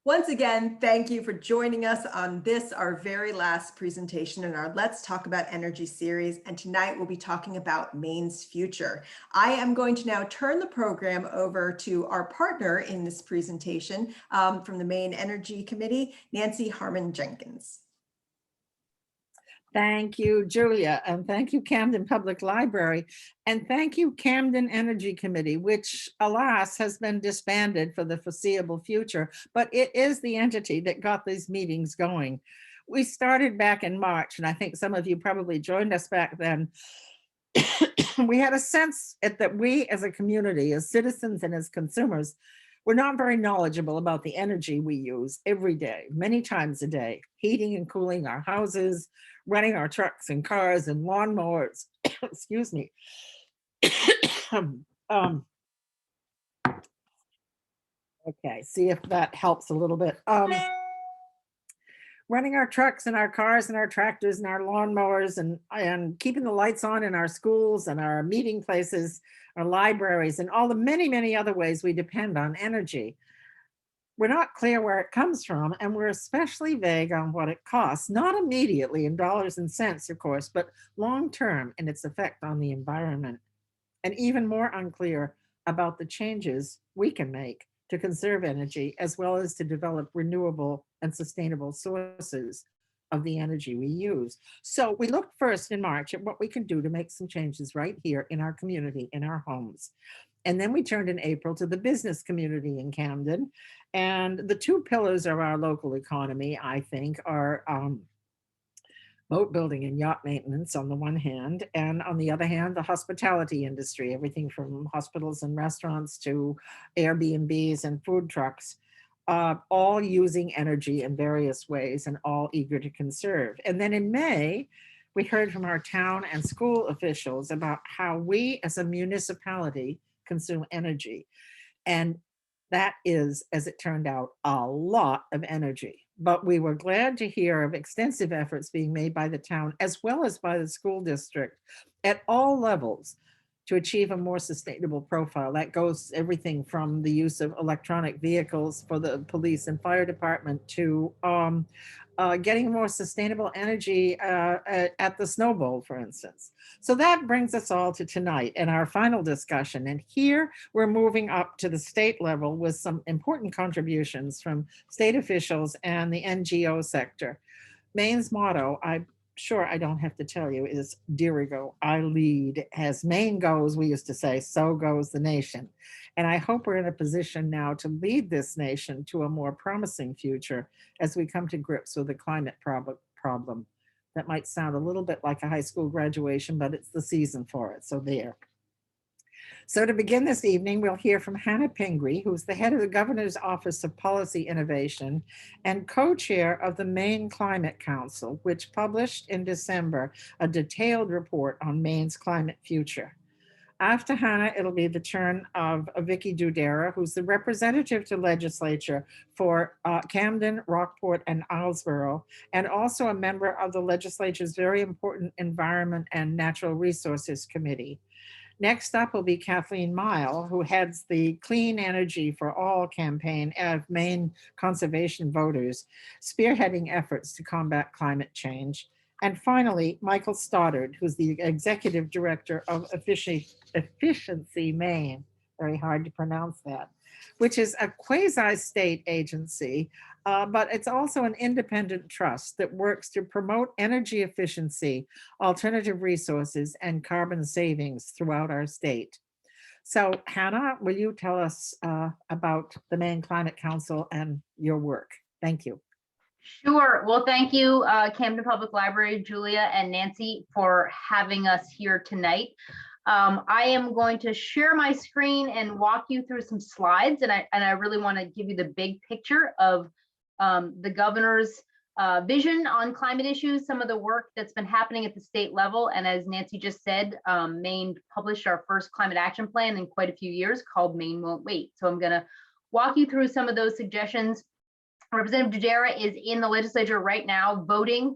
Once again, thank you for joining us on this, our very last presentation in our Let's Talk About Energy series. And tonight we'll be talking about Maine's future. I am going to now turn the program over to our partner in this presentation from the Maine Energy Committee, Nancy Harmon-Jenkins. Thank you, Julia, and thank you, Camden Public Library, and thank you, Camden Energy Committee, which, alas, has been disbanded for the foreseeable future, but it is the entity that got these meetings going. We started back in March, and I think some of you probably joined us back then. We had a sense that we as a community, as citizens and as consumers, we're not very knowledgeable about the energy we use every day, many times a day, heating and cooling our houses, running our trucks and cars and lawnmowers. Excuse me. Okay, see if that helps a little bit. Running our trucks and our cars and our tractors and our lawnmowers and keeping the lights on in our schools and our meeting places, our libraries, and all the many, many other ways we depend on energy. We're not clear where it comes from, and we're especially vague on what it costs, not immediately in dollars and cents, of course, but long-term in its effect on the environment, and even more unclear about the changes we can make to conserve energy, as well as to develop renewable and sustainable sources of the energy we use. So we looked first in March at what we can do to make some changes right here in our community, in our homes. And then we turned in April to the business community in Camden. And the two pillars of our local economy, I think, are boat building and yacht maintenance on the one hand, and on the other hand, the hospitality industry, everything from hospitals and restaurants to Airbnbs and food trucks, all using energy in various ways and all eager to conserve. And then in May, we heard from our town and school officials about how we as a municipality consume energy. And that is, as it turned out, a lot of energy. But we were glad to hear of extensive efforts being made by the town as well as by the school district at all levels to achieve a more sustainable profile. That goes everything from the use of electronic vehicles for the police and fire department to getting more sustainable energy at the Snow Bowl, for instance. So that brings us all to tonight and our final discussion. And here we're moving up to the state level with some important contributions from state officials and the NGO sector. Maine's motto, I'm sure I don't have to tell you, is Dirigo, I lead. As Maine goes, we used to say, so goes the nation. And I hope we're in a position now to lead this nation to a more promising future as we come to grips with the climate problem. That might sound a little bit like a high school graduation, but it's the season for it, so there. So to begin this evening, we'll hear from Hannah Pingree, who's the head of the Governor's Office of Policy Innovation and co-chair of the Maine Climate Council, which published in December a detailed report on Maine's climate future. After Hannah, it'll be the turn of Vicki Doudera, who's the representative to legislature for Camden, Rockport, and Islesboro, and also a member of the legislature's very important Environment and Natural Resources Committee. Next up will be Kathleen Meil, who heads the Clean Energy for All campaign of Maine Conservation Voters, spearheading efforts to combat climate change. And finally, Michael Stoddard, who's the executive director of Efficiency Maine, very hard to pronounce that, which is a quasi-state agency, but it's also an independent trust that works to promote energy efficiency, alternative resources, and carbon savings throughout our state. So Hannah, will you tell us about the Maine Climate Council and your work? Thank you. Sure. Well, thank you, Camden Public Library, Julia and Nancy, for having us here tonight. I am going to share my screen and walk you through some slides, and I really want to give you the big picture of the governor's vision on climate issues, some of the work that's been happening at the state level. And as Nancy just said, Maine published our first climate action plan in quite a few years called Maine Won't Wait. So I'm going to walk you through some of those suggestions. Representative Doudera is in the legislature right now voting.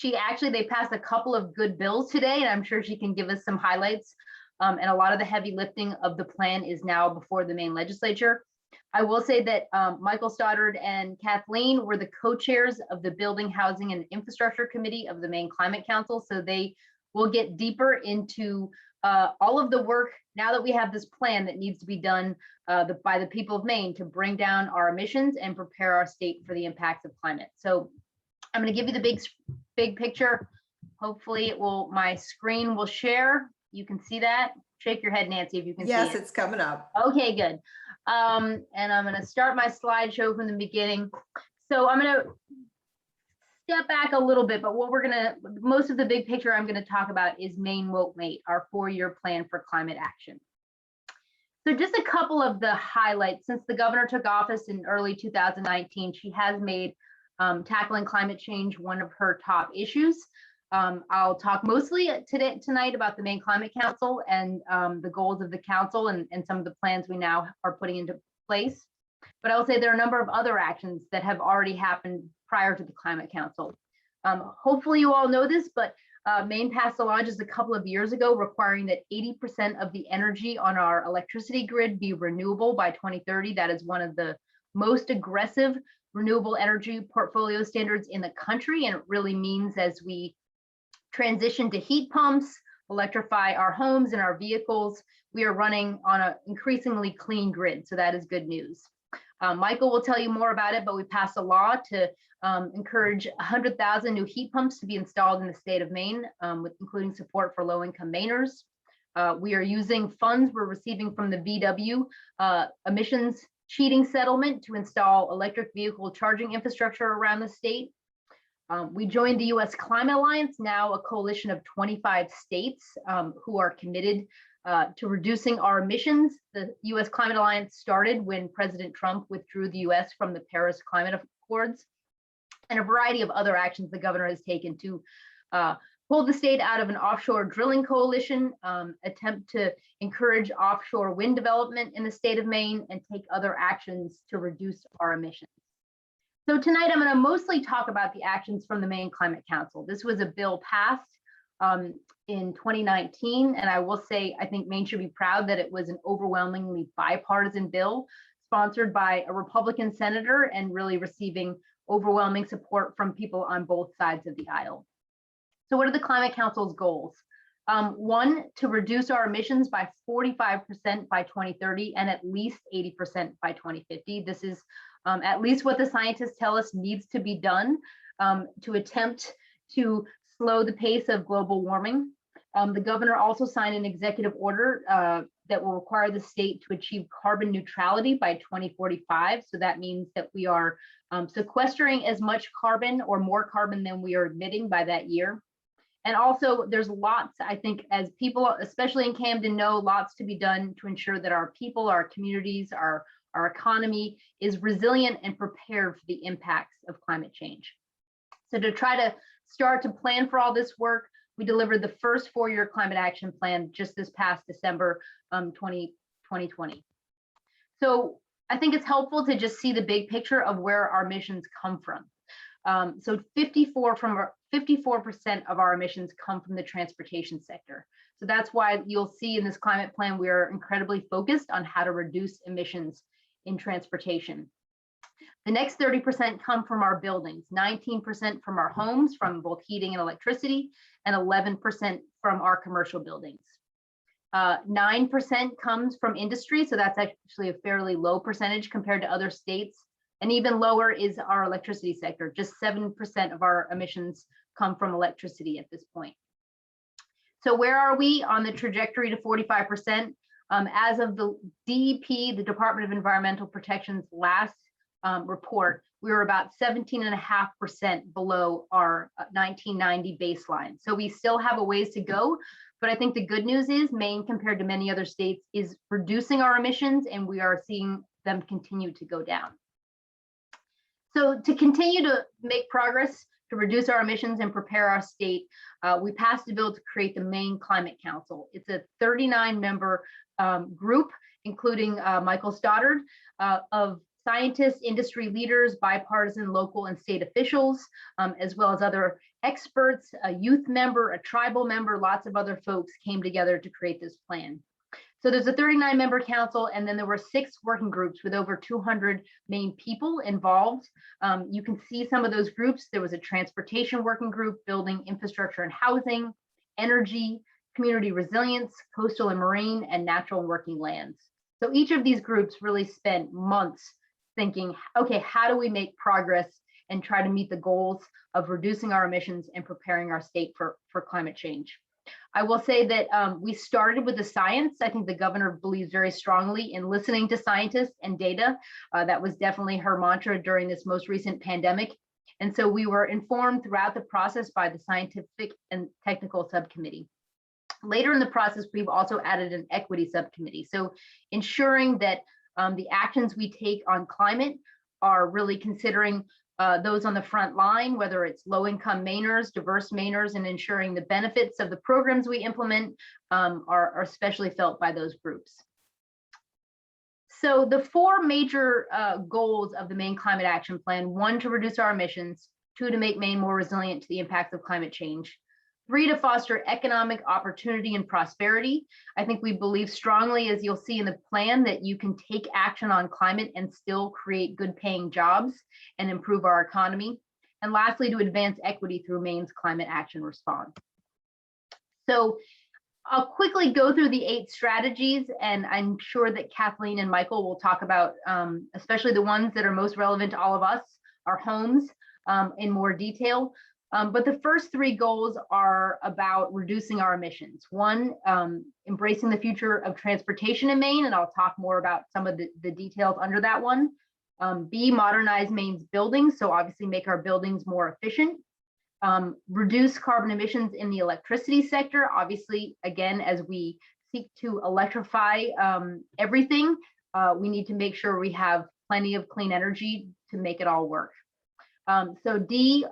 They passed a couple of good bills today, and I'm sure she can give us some highlights. And a lot of the heavy lifting of the plan is now before the Maine legislature. I will say that Michael Stoddard and Kathleen were the co-chairs of the Building, Housing, and Infrastructure Committee of the Maine Climate Council. So they will get deeper into all of the work now that we have this plan that needs to be done by the people of Maine to bring down our emissions and prepare our state for the impacts of climate. So I'm going to give you the big picture. Hopefully it will, my screen will share. You can see that. Shake your head, Nancy, if you can see it. Yes, it's coming up. Okay, good. And I'm going to start my slideshow from the beginning. So I'm going to step back a little bit, but most of the big picture I'm going to talk about is Maine Won't Wait, our 4-year plan for climate action. So just a couple of the highlights. Since the governor took office in early 2019, she has made tackling climate change one of her top issues. I'll talk mostly tonight about the Maine Climate Council and the goals of the council and some of the plans we now are putting into place. But I'll say there are a number of other actions that have already happened prior to the Climate Council. Hopefully you all know this, but Maine passed a law just a couple of years ago requiring that 80% of the energy on our electricity grid be renewable by 2030. That is one of the most aggressive renewable energy portfolio standards in the country. And it really means as we transition to heat pumps, electrify our homes and our vehicles, we are running on an increasingly clean grid. So that is good news. Michael will tell you more about it, but we passed a law to encourage 100,000 new heat pumps to be installed in the state of Maine, including support for low-income Mainers. We are using funds we're receiving from the VW emissions cheating settlement to install electric vehicle charging infrastructure around the state. We joined the U.S. Climate Alliance, now a coalition of 25 states who are committed to reducing our emissions. The U.S. Climate Alliance started when President Trump withdrew the U.S. from the Paris Climate Accords, and a variety of other actions the governor has taken to pull the state out of an offshore drilling coalition, attempt to encourage offshore wind development in the state of Maine, and take other actions to reduce our emissions. So tonight I'm going to mostly talk about the actions from the Maine Climate Council. This was a bill passed in 2019, and I will say I think Maine should be proud that it was an overwhelmingly bipartisan bill sponsored by a Republican senator and really receiving overwhelming support from people on both sides of the aisle. So what are the Climate Council's goals? One, to reduce our emissions by 45% by 2030 and at least 80% by 2050. This is at least what the scientists tell us needs to be done to attempt to slow the pace of global warming. The governor also signed an executive order that will require the state to achieve carbon neutrality by 2045. So that means that we are sequestering as much carbon or more carbon than we are emitting by that year. And also there's lots, I think, as people, especially in Camden, know, lots to be done to ensure that our people, our communities, our economy is resilient and prepared for the impacts of climate change. So to try to start to plan for all this work, we delivered the first 4-year climate action plan just this past December 2020. So I think it's helpful to just see the big picture of where our emissions come from. So 54% of our emissions come from the transportation sector. So that's why you'll see in this climate plan, we are incredibly focused on how to reduce emissions in transportation. The next 30% come from our buildings, 19% from our homes, from both heating and electricity, and 11% from our commercial buildings. 9% comes from industry, so that's actually a fairly low percentage compared to other states. And even lower is our electricity sector. Just 7% of our emissions come from electricity at this point. So where are we on the trajectory to 45%? As of the DEP, the Department of Environmental Protection's last report, we were about 17.5% below our 1990 baseline. So we still have a ways to go, but I think the good news is Maine, compared to many other states, is reducing our emissions, and we are seeing them continue to go down. So to continue to make progress to reduce our emissions and prepare our state, we passed a bill to create the Maine Climate Council. It's a 39-member group, including Michael Stoddard, of scientists, industry leaders, bipartisan local and state officials, as well as other experts, a youth member, a tribal member, lots of other folks came together to create this plan. So there's a 39-member council, and then there were 6 working groups with over 200 Maine people involved. You can see some of those groups. There was a transportation working group, building infrastructure and housing, energy, community resilience, coastal and marine, and natural and working lands. So each of these groups really spent months thinking, okay, how do we make progress and try to meet the goals of reducing our emissions and preparing our state for climate change. I will say that we started with the science. I think the governor believes very strongly in listening to scientists and data. That was definitely her mantra during this most recent pandemic. And so we were informed throughout the process by the scientific and technical subcommittee. Later in the process, we've also added an equity subcommittee. So ensuring that the actions we take on climate are really considering those on the front line, whether it's low-income Mainers, diverse Mainers, and ensuring the benefits of the programs we implement are especially felt by those groups. So the 4 major goals of the Maine Climate Action Plan: 1, to reduce our emissions; 2, to make Maine more resilient to the impacts of climate change; 3, to foster economic opportunity and prosperity. I think we believe strongly, as you'll see in the plan, that you can take action on climate and still create good paying jobs and improve our economy. And lastly, to advance equity through Maine's climate action response. So I'll quickly go through the 8 strategies, and I'm sure that Kathleen and Michael will talk about, especially the ones that are most relevant to all of us, our homes, in more detail. But the first 3 goals are about reducing our emissions. 1, embracing the future of transportation in Maine, and I'll talk more about some of the details under that one. B, modernize Maine's buildings, so obviously make our buildings more efficient. Reduce carbon emissions in the electricity sector. Obviously, again, as we seek to electrify everything, we need to make sure we have plenty of clean energy to make it all work. So D,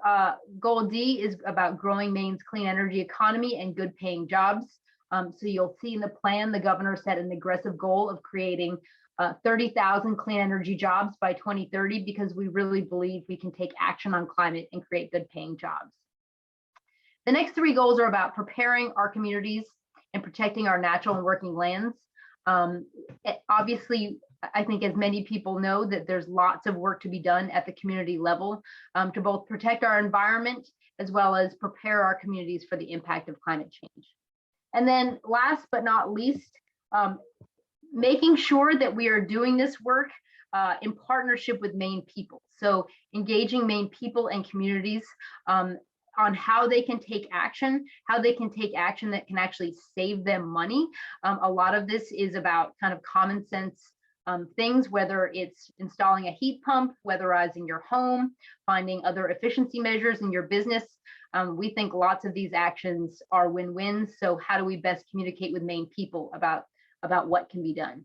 goal D is about growing Maine's clean energy economy and good paying jobs. So you'll see in the plan, the governor set an aggressive goal of creating 30,000 clean energy jobs by 2030, because we really believe we can take action on climate and create good paying jobs. The next 3 goals are about preparing our communities and protecting our natural and working lands. Obviously, I think as many people know, that there's lots of work to be done at the community level to both protect our environment as well as prepare our communities for the impact of climate change. And then last but not least, making sure that we are doing this work in partnership with Maine people. So engaging Maine people and communities on how they can take action, that can actually save them money. A lot of this is about kind of common sense things, whether it's installing a heat pump, weatherizing your home, finding other efficiency measures in your business. We think lots of these actions are win-wins. So how do we best communicate with Maine people about what can be done?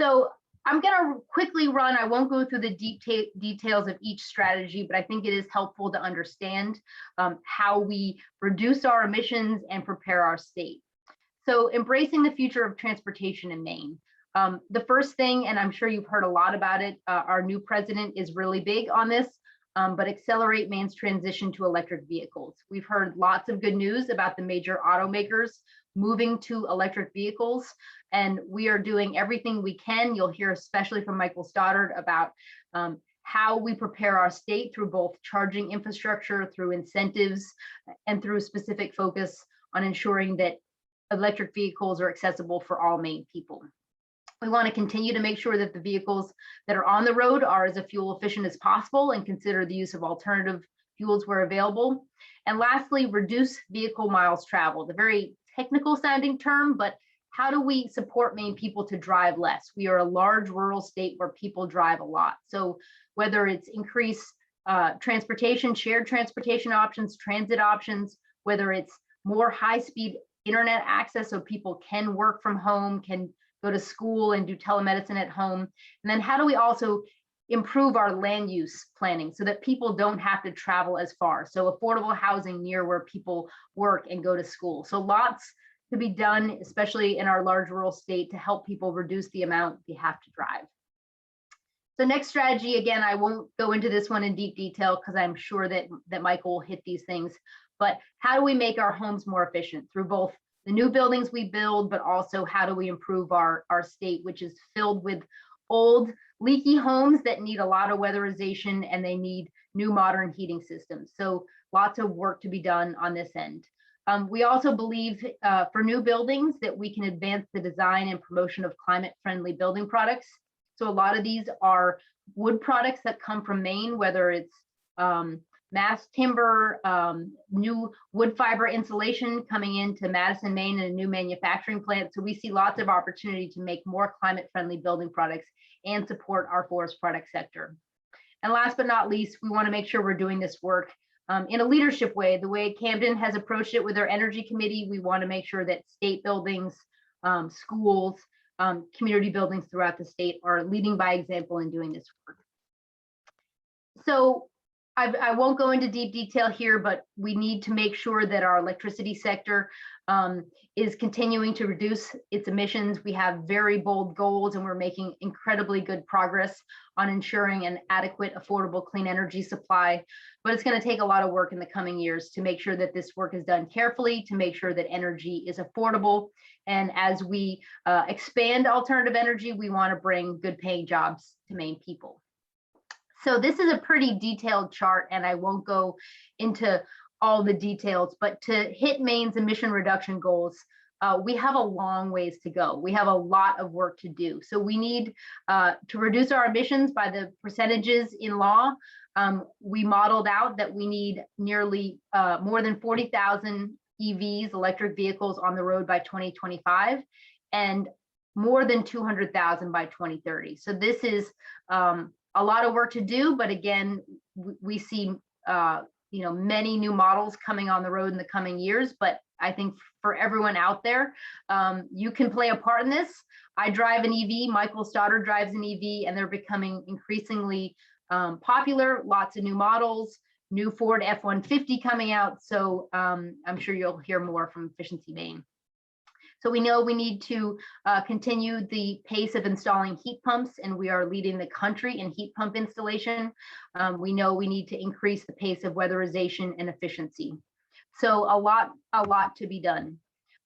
So I'm going to quickly run. I won't go through the details of each strategy, but I think it is helpful to understand how we reduce our emissions and prepare our state. So embracing the future of transportation in Maine. The first thing, and I'm sure you've heard a lot about it, our new president is really big on this, but accelerate Maine's transition to electric vehicles. We've heard lots of good news about the major automakers moving to electric vehicles, and we are doing everything we can. You'll hear especially from Michael Stoddard about how we prepare our state through both charging infrastructure, through incentives, and through specific focus on ensuring that electric vehicles are accessible for all Maine people. We want to continue to make sure that the vehicles that are on the road are as fuel efficient as possible and consider the use of alternative fuels where available. And lastly, reduce vehicle miles traveled. A very technical sounding term, but how do we support Maine people to drive less? We are a large rural state where people drive a lot. So whether it's increased transportation, shared transportation options, transit options, whether it's more high-speed internet access so people can work from home, can go to school and do telemedicine at home. And then how do we also improve our land use planning so that people don't have to travel as far? So affordable housing near where people work and go to school. So lots to be done, especially in our large rural state, to help people reduce the amount they have to drive. So next strategy, again, I won't go into this one in deep detail because I'm sure that Michael will hit these things, but how do we make our homes more efficient through both the new buildings we build, but also how do we improve our state, which is filled with old leaky homes that need a lot of weatherization and they need new modern heating systems. So lots of work to be done on this end. We also believe for new buildings that we can advance the design and promotion of climate-friendly building products. So a lot of these are wood products that come from Maine, whether it's mass timber, new wood fiber insulation coming into Madison, Maine, and a new manufacturing plant. So we see lots of opportunity to make more climate-friendly building products and support our forest product sector. And last but not least, we want to make sure we're doing this work in a leadership way. The way Camden has approached it with our Energy Committee, we want to make sure that state buildings, schools, community buildings throughout the state are leading by example in doing this work. So I won't go into deep detail here, but we need to make sure that our electricity sector is continuing to reduce its emissions. We have very bold goals and we're making incredibly good progress on ensuring an adequate, affordable, clean energy supply. But it's going to take a lot of work in the coming years to make sure that this work is done carefully, to make sure that energy is affordable. And as we expand alternative energy, we want to bring good paying jobs to Maine people. So this is a pretty detailed chart, and I won't go into all the details, but to hit Maine's emission reduction goals, we have a long ways to go. We have a lot of work to do. So we need to reduce our emissions by the percentages in law. We modeled out that we need nearly more than 40,000 EVs, electric vehicles, on the road by 2025, and more than 200,000 by 2030. So this is a lot of work to do, but again, we see many new models coming on the road in the coming years. But I think for everyone out there, you can play a part in this. I drive an EV, Michael Stoddard drives an EV, and they're becoming increasingly popular. Lots of new models, new Ford F-150 coming out. So I'm sure you'll hear more from Efficiency Maine. So we know we need to continue the pace of installing heat pumps, and we are leading the country in heat pump installation. We know we need to increase the pace of weatherization and efficiency. So a lot to be done.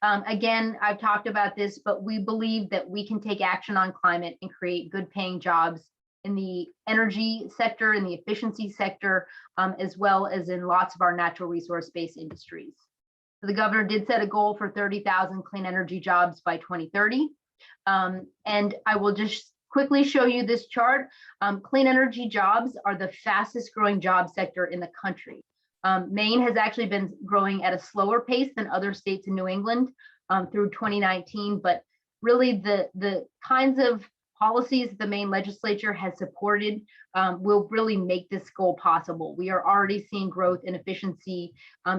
Again, I've talked about this, but we believe that we can take action on climate and create good paying jobs in the energy sector, in the efficiency sector, as well as in lots of our natural resource-based industries. The governor did set a goal for 30,000 clean energy jobs by 2030. And I will just quickly show you this chart. Clean energy jobs are the fastest growing job sector in the country. Maine has actually been growing at a slower pace than other states in New England through 2019, but really the kinds of policies the Maine legislature has supported will really make this goal possible. We are already seeing growth in efficiency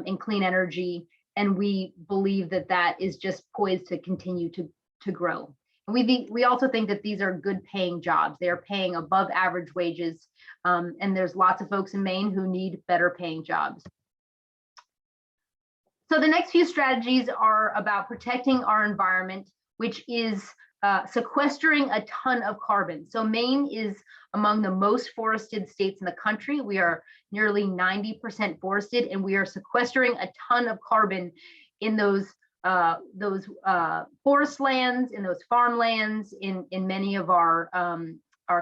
in clean energy, and we believe that that is just poised to continue to grow. And we also think that these are good paying jobs. They are paying above average wages, and there's lots of folks in Maine who need better paying jobs. So the next few strategies are about protecting our environment, which is sequestering a ton of carbon. So Maine is among the most forested states in the country. We are nearly 90% forested, and we are sequestering a ton of carbon in those forest lands, in those farmlands, in many of our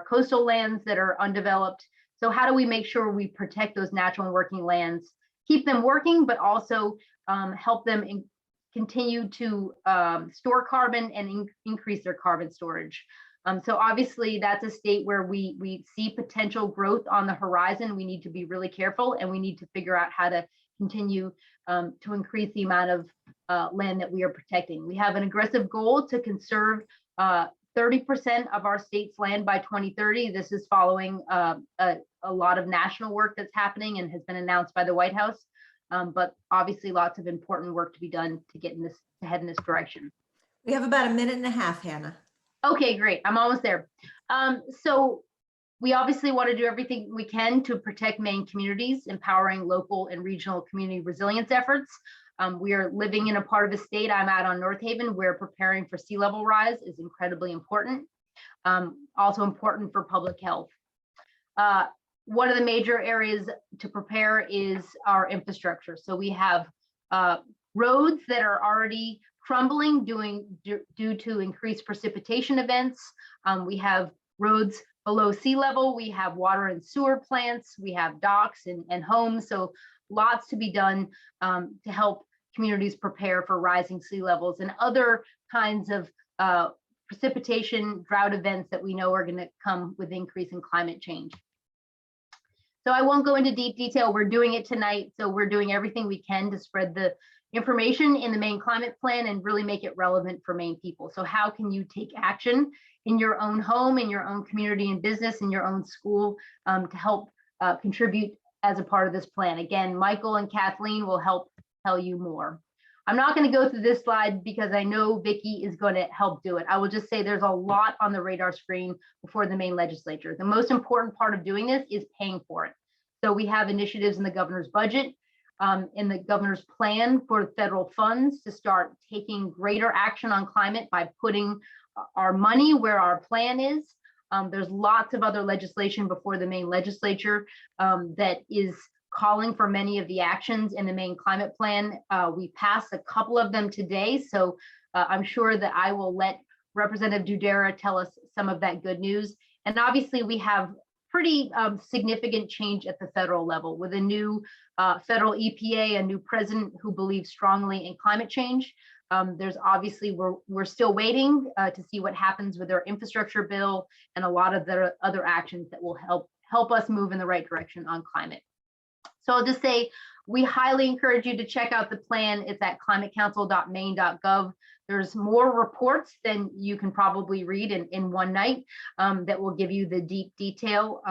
coastal lands that are undeveloped. So how do we make sure we protect those natural and working lands, keep them working, but also help them continue to store carbon and increase their carbon storage? So obviously that's a state where we see potential growth on the horizon. We need to be really careful, and we need to figure out how to continue to increase the amount of land that we are protecting. We have an aggressive goal to conserve 30% of our state's land by 2030. This is following a lot of national work that's happening and has been announced by the White House. But obviously lots of important work to be done to get in this, to head in this direction. We have about a minute and a half, Hannah. Okay, great. I'm almost there. So we obviously want to do everything we can to protect Maine communities, empowering local and regional community resilience efforts. We are living in a part of the state, I'm out on North Haven, where preparing for sea level rise is incredibly important. Also important for public health. One of the major areas to prepare is our infrastructure. So we have roads that are already crumbling due to increased precipitation events. We have roads below sea level, we have water and sewer plants, we have docks and homes. So lots to be done to help communities prepare for rising sea levels and other kinds of precipitation drought events that we know are going to come with increase in climate change. So I won't go into deep detail. We're doing it tonight. So we're doing everything we can to spread the information in the Maine Climate Plan and really make it relevant for Maine people. So how can you take action in your own home, in your own community and business, in your own school to help contribute as a part of this plan? Again, Michael and Kathleen will help tell you more. I'm not going to go through this slide because I know Vicki is going to help do it. I will just say there's a lot on the radar screen before the Maine legislature. The most important part of doing this is paying for it. So we have initiatives in the governor's budget, in the governor's plan for federal funds to start taking greater action on climate by putting our money where our plan is. There's lots of other legislation before the Maine legislature that is calling for many of the actions in the Maine Climate Plan. We passed a couple of them today, so I'm sure that I will let Representative Doudera tell us some of that good news. And obviously we have pretty significant change at the federal level with a new federal EPA, a new president who believes strongly in climate change. There's obviously, we're still waiting to see what happens with their infrastructure bill and a lot of the other actions that will help us move in the right direction on climate. So I'll just say, we highly encourage you to check out the plan. It's at climatecouncil.maine.gov. There's more reports than you can probably read in one night that will give you the deep detail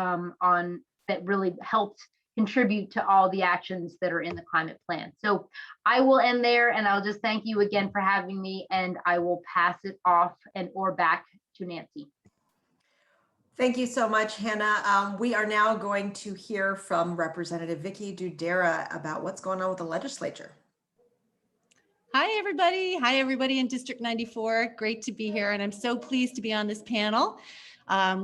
on that really helped contribute to all the actions that are in the climate plan. So I will end there, and I'll just thank you again for having me, and I will pass it off or back to Nancy. Thank you so much, Hannah. We are now going to hear from Representative Vicki Doudera about what's going on with the legislature. Hi, everybody. Hi, everybody in District 94. Great to be here. And I'm so pleased to be on this panel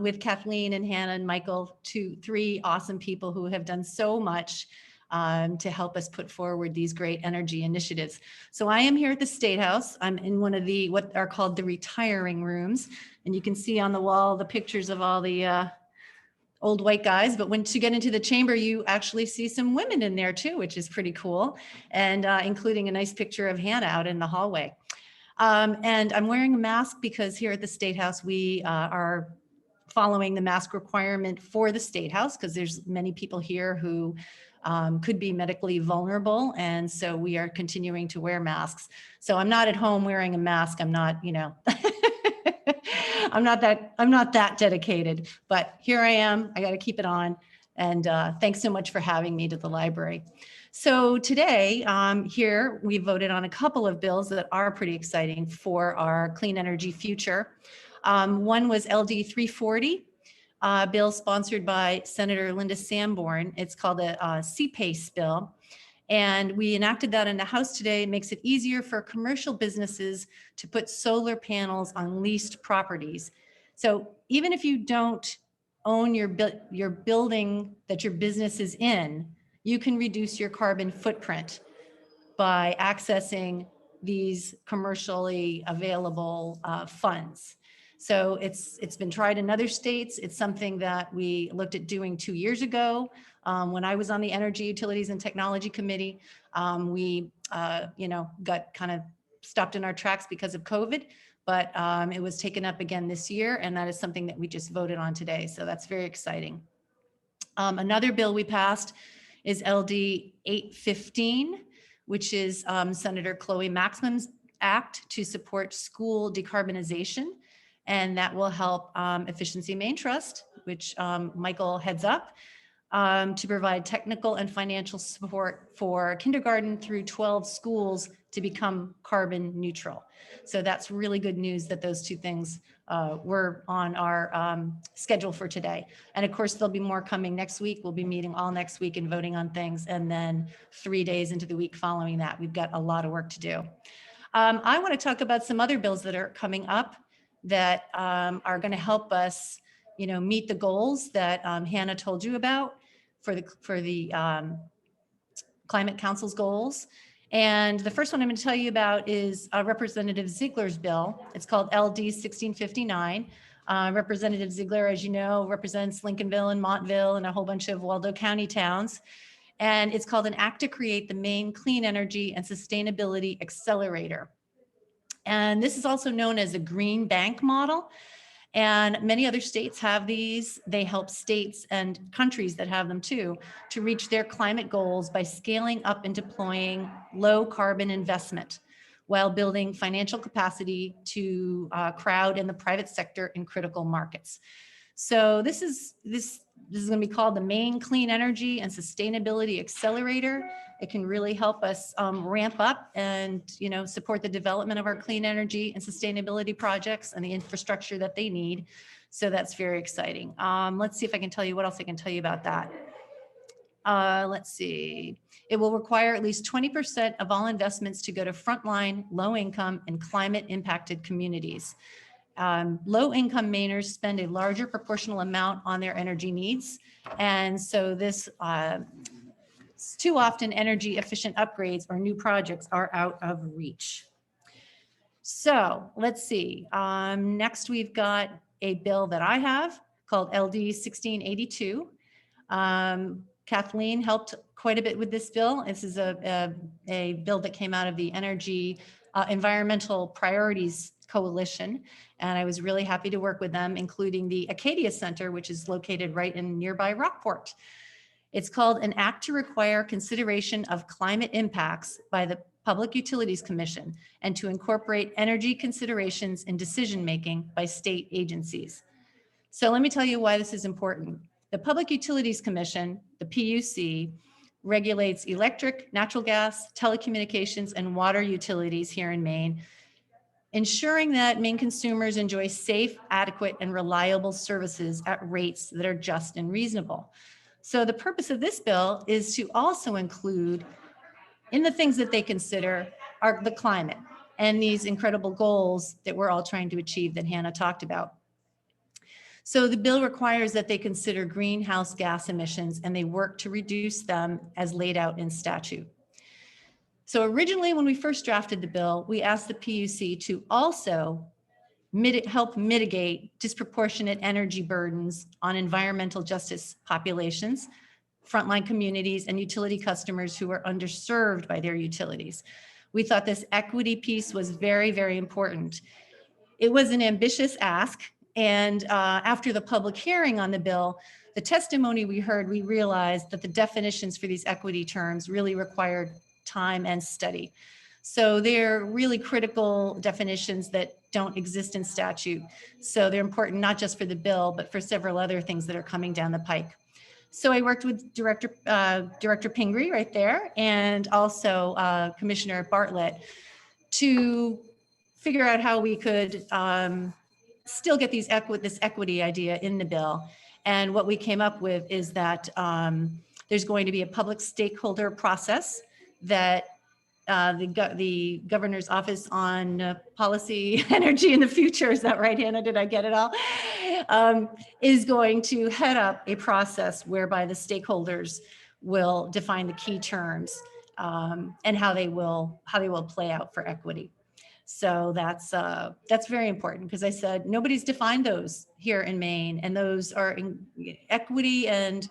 with Kathleen and Hannah and Michael, three awesome people who have done so much to help us put forward these great energy initiatives. So I am here at the State House. I'm in one of the what are called the retiring rooms. And you can see on the wall the pictures of all the old white guys. But once you get into the chamber, you actually see some women in there too, which is pretty cool. And including a nice picture of Hannah out in the hallway. And I'm wearing a mask because here at the State House, we are following the mask requirement for the State House because there's many people here who could be medically vulnerable. And so we are continuing to wear masks. So I'm not at home wearing a mask. I'm not, you know, I'm not that dedicated, but here I am. I got to keep it on. And thanks so much for having me to the library. So today here we voted on a couple of bills that are pretty exciting for our clean energy future. One was LD 340. Bill sponsored by Senator Linda Sanborn. It's called a CPACE bill. And we enacted that in the House today. It makes it easier for commercial businesses to put solar panels on leased properties. So even if you don't own your building that your business is in, you can reduce your carbon footprint by accessing these commercially available funds. So it's been tried in other states. It's something that we looked at doing 2 years ago when I was on the Energy, Utilities and Technology Committee. We got kind of stopped in our tracks because of COVID, but it was taken up again this year, and that is something that we just voted on today. So that's very exciting. Another bill we passed is LD 815, which is Senator Chloe Maximum's act to support school decarbonization. And that will help Efficiency Maine Trust, which Michael heads up, to provide technical and financial support for kindergarten through 12 schools to become carbon neutral. So that's really good news that those two things were on our schedule for today. And of course, there'll be more coming next week. We'll be meeting all next week and voting on things. And then 3 days into the week following that, we've got a lot of work to do. I want to talk about some other bills that are coming up that are going to help us, meet the goals that Hannah told you about for the Climate Council's goals. And the first one I'm going to tell you about is Representative Ziegler's bill. It's called LD 1659. Representative Ziegler, as you know, represents Lincolnville and Montville and a whole bunch of Waldo County towns. And it's called an act to create the Maine Clean Energy and Sustainability Accelerator. And this is also known as a green bank model. And many other states have these. They help states and countries that have them too to reach their climate goals by scaling up and deploying low carbon investment while building financial capacity to crowd in the private sector in critical markets. So this is going to be called the Maine Clean Energy and Sustainability Accelerator. It can really help us ramp up and support the development of our clean energy and sustainability projects and the infrastructure that they need. So that's very exciting. Let's see if I can tell you what else I can tell you about that. Let's see. It will require at least 20% of all investments to go to frontline, low income, and climate impacted communities. Low income Mainers spend a larger proportional amount on their energy needs. And so this too often energy efficient upgrades or new projects are out of reach. So let's see. Next, we've got a bill that I have called LD 1682. Kathleen helped quite a bit with this bill. This is a bill that came out of the Energy Environmental Priorities Coalition, and I was really happy to work with them, including the Acadia Center, which is located right in nearby Rockport. It's called an act to require consideration of climate impacts by the Public Utilities Commission and to incorporate energy considerations in decision-making by state agencies. So let me tell you why this is important. The Public Utilities Commission, the PUC, regulates electric, natural gas, telecommunications, and water utilities here in Maine, ensuring that Maine consumers enjoy safe, adequate, and reliable services at rates that are just and reasonable. So the purpose of this bill is to also include in the things that they consider are the climate and these incredible goals that we're all trying to achieve that Hannah talked about. So the bill requires that they consider greenhouse gas emissions and they work to reduce them as laid out in statute. So originally, when we first drafted the bill, we asked the PUC to also help mitigate disproportionate energy burdens on environmental justice populations, frontline communities, and utility customers who are underserved by their utilities. We thought this equity piece was very, very important. It was an ambitious ask, and after the public hearing on the bill, the testimony we heard, we realized that the definitions for these equity terms really required time and study. So they're really critical definitions that don't exist in statute. So they're important not just for the bill, but for several other things that are coming down the pike. So I worked with Director Pingree right there, and also Commissioner Bartlett to figure out how we could still get this equity idea in the bill. And what we came up with is that there's going to be a public stakeholder process that the Governor's Office on Policy, Energy in the Future, is that right, Hannah? Did I get it all? Is going to head up a process whereby the stakeholders will define the key terms and how they will play out for equity. So that's very important, because I said nobody's defined those here in Maine, and those are equity and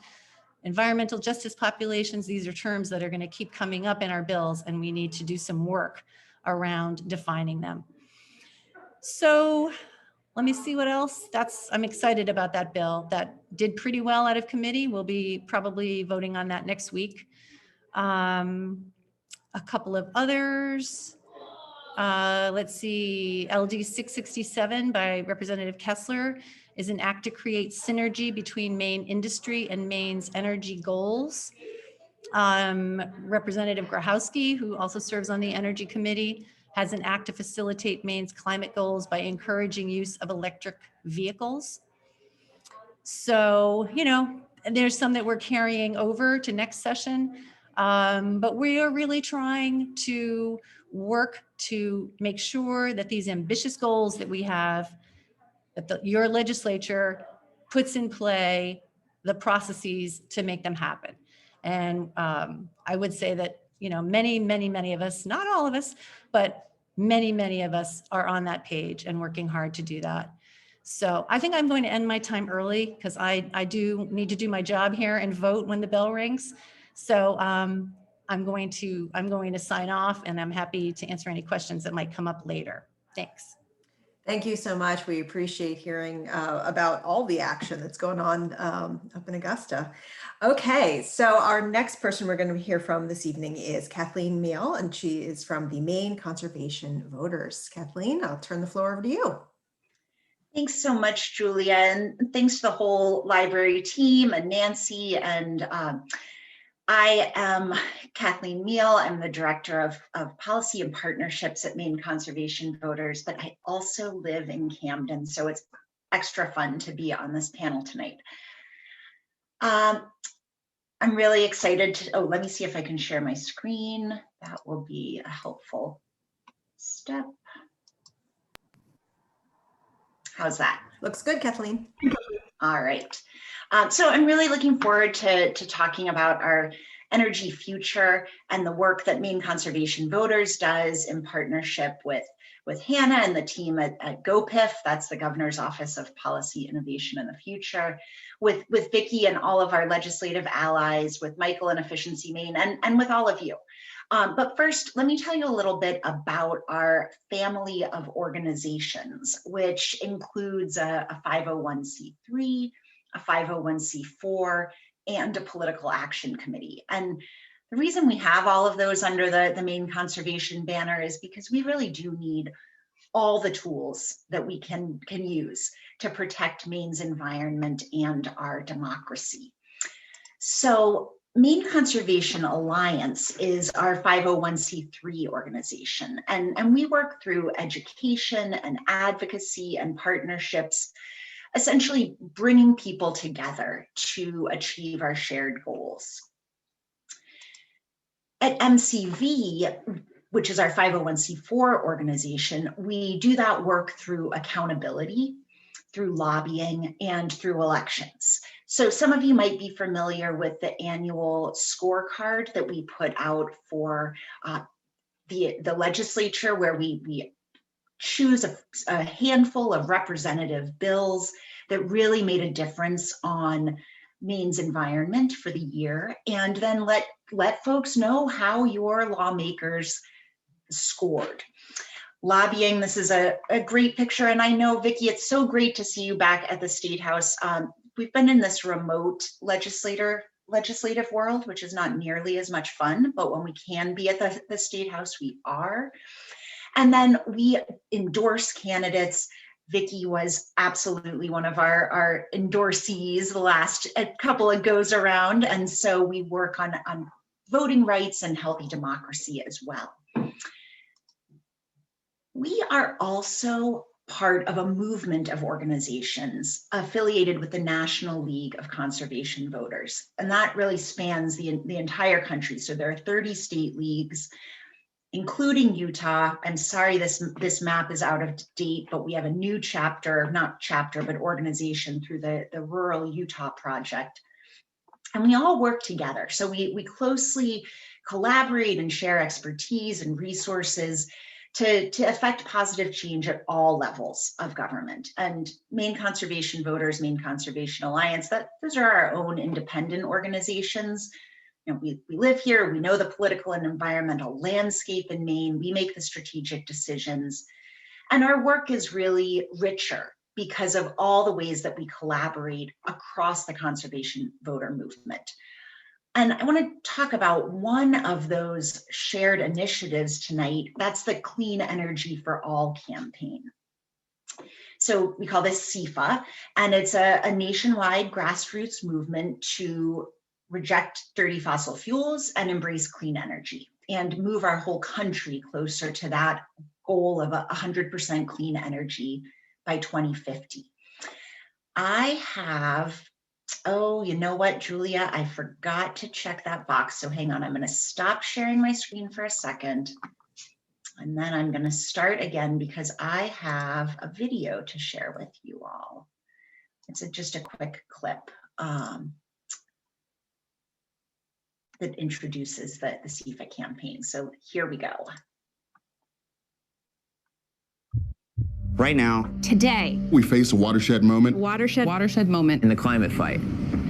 environmental justice populations. These are terms that are going to keep coming up in our bills, and we need to do some work around defining them. So let me see what else. I'm excited about that bill. That did pretty well out of committee. We'll be probably voting on that next week. A couple of others. Let's see, LD 667 by Representative Kessler is an act to create synergy between Maine industry and Maine's energy goals. Representative Grahowski, who also serves on the Energy Committee, has an act to facilitate Maine's climate goals by encouraging use of electric vehicles. So, there's some that we're carrying over to next session, but we are really trying to work to make sure that these ambitious goals that we have, that your legislature puts in play the processes to make them happen. And I would say that you know, many of us, not all of us, but many of us are on that page and working hard to do that. So I think I'm going to end my time early because I do need to do my job here and vote when the bell rings. So I'm going to sign off, and I'm happy to answer any questions that might come up later. Thanks. Thank you so much. We appreciate hearing about all the action that's going on up in Augusta. Okay, so our next person we're going to hear from this evening is Kathleen Meil, and she is from the Maine Conservation Voters. Kathleen, I'll turn the floor over to you. Thanks so much, Julia, and thanks to the whole library team and Nancy. And I am Kathleen Neal. I'm the Director of Policy and Partnerships at Maine Conservation Voters, but I also live in Camden, so it's extra fun to be on this panel tonight. I'm really excited to, let me see if I can share my screen. That will be a helpful step. How's that? Looks good, Kathleen. All right. So I'm really looking forward to talking about our energy future and the work that Maine Conservation Voters does in partnership with Hannah and the team at GOPIF, that's the Governor's Office of Policy, Innovation, and the Future, with Vicki and all of our legislative allies, with Michael and Efficiency Maine, and with all of you. But first, let me tell you a little bit about our family of organizations, which includes a 501c3, a 501c4, and a political action committee. And the reason we have all of those under the Maine Conservation banner is because we really do need all the tools that we can use to protect Maine's environment and our democracy. So Maine Conservation Alliance is our 501c3 organization, and we work through education and advocacy and partnerships, essentially bringing people together to achieve our shared goals. At MCV, which is our 501c4 organization, we do that work through accountability, through lobbying, and through elections. So some of you might be familiar with the annual scorecard that we put out for the legislature, where we choose a handful of representative bills that really made a difference on Maine's environment for the year, and then let folks know how your lawmakers scored. Lobbying, this is a great picture, and I know, Vicki, it's so great to see you back at the State House. We've been in this remote legislative world, which is not nearly as much fun, but when we can be at the State House, we are. And then we endorse candidates. Vicki was absolutely one of our endorsees the last couple of goes around, and so we work on voting rights and healthy democracy as well. We are also part of a movement of organizations affiliated with the National League of Conservation Voters, and that really spans the entire country. So there are 30 state leagues, including Utah. I'm sorry this map is out of date, but we have a new chapter, not chapter, but organization through the Rural Utah Project. And we all work together. So we closely collaborate and share expertise and resources to affect positive change at all levels of government. And Maine Conservation Voters, Maine Conservation Alliance, those are our own independent organizations. You know, we live here, we know the political and environmental landscape in Maine, we make the strategic decisions, and our work is really richer because of all the ways that we collaborate across the conservation voter movement. And I want to talk about one of those shared initiatives tonight. That's the Clean Energy for All campaign. So we call this CEFA, and it's a nationwide grassroots movement to reject dirty fossil fuels and embrace clean energy and move our whole country closer to that goal of 100% clean energy by 2050. I have, oh, you know what, Julia, I forgot to check that box. So hang on, I'm going to stop sharing my screen for a second. And then I'm going to start again because I have a video to share with you all. It's just a quick clip. that introduces the CEFA campaign. So here we go. Right now, today, we face a watershed moment. Watershed moment in the climate fight.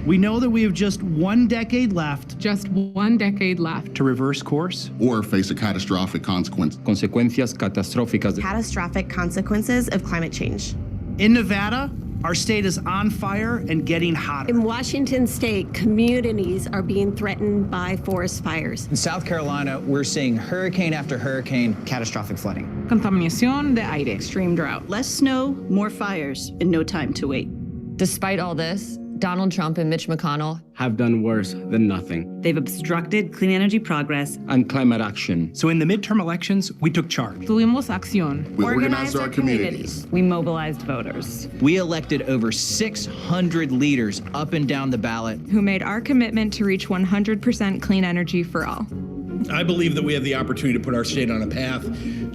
We know that we have just 1 decade left. Just 1 decade left. To reverse course. Or face a catastrophic consequence. Consecuencias catastróficas. Catastrophic consequences of climate change. In Nevada, our state is on fire and getting hotter. In Washington state, communities are being threatened by forest fires. In South Carolina, we're seeing hurricane after hurricane, catastrophic flooding. Contaminación de aire. Extreme drought. Less snow, more fires, and no time to wait. Despite all this, Donald Trump and Mitch McConnell have done worse than nothing. They've obstructed clean energy progress and climate action. So in the midterm elections, we took charge. Tuvimos acción. We organized our communities. We mobilized voters. We elected over 600 leaders up and down the ballot who made our commitment to reach 100% clean energy for all. I believe that we have the opportunity to put our state on a path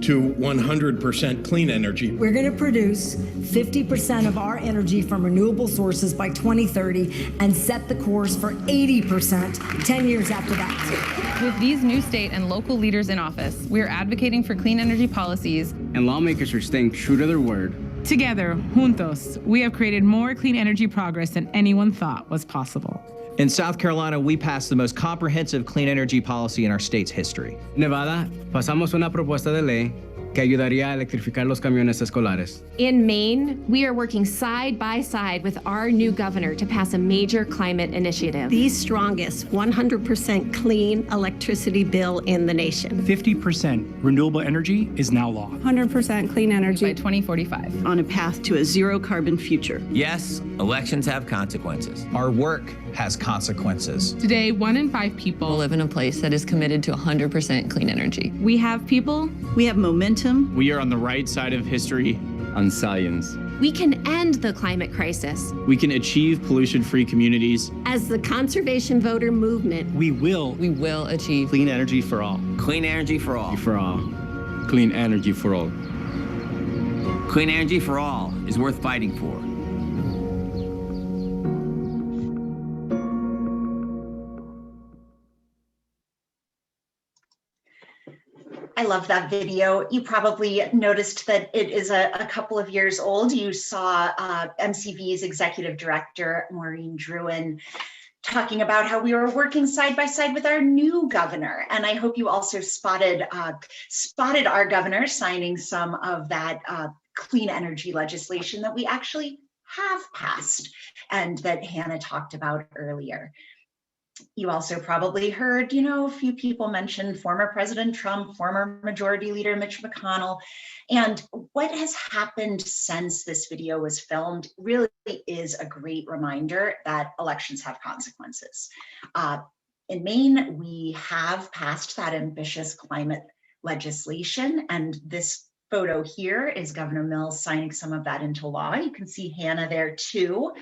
to 100% clean energy. We're going to produce 50% of our energy from renewable sources by 2030 and set the course for 80% 10 years after that. With these new state and local leaders in office, we are advocating for clean energy policies. And lawmakers are staying true to their word. Together, juntos, we have created more clean energy progress than anyone thought was possible. In South Carolina, we passed the most comprehensive clean energy policy in our state's history. Nevada, pasamos una propuesta de ley que ayudaría a electrificar los camiones escolares. In Maine, we are working side by side with our new governor to pass a major climate initiative. The strongest 100% clean electricity bill in the nation. 50% renewable energy is now law. 100% clean energy by 2045. On a path to a zero carbon future. Yes, elections have consequences. Our work has consequences. Today, 1 in 5 people live in a place that is committed to 100% clean energy. We have people. We have momentum. We are on the right side of history on science. We can end the climate crisis. We can achieve pollution-free communities. As the conservation voter movement, we will achieve clean energy for all. Clean energy for all. For all. Clean energy for all. Clean energy for all is worth fighting for. I love that video. You probably noticed that it is a couple of years old. You saw MCV's executive director, Maureen Druin, talking about how we were working side by side with our new governor. And I hope you also spotted our governor signing some of that clean energy legislation that we actually have passed and that Hannah talked about earlier. You also probably heard, a few people mention former President Trump, former Majority Leader Mitch McConnell. And what has happened since this video was filmed really is a great reminder that elections have consequences. In Maine, we have passed that ambitious climate legislation, and this photo here is Governor Meil signing some of that into law. You can see Hannah there too.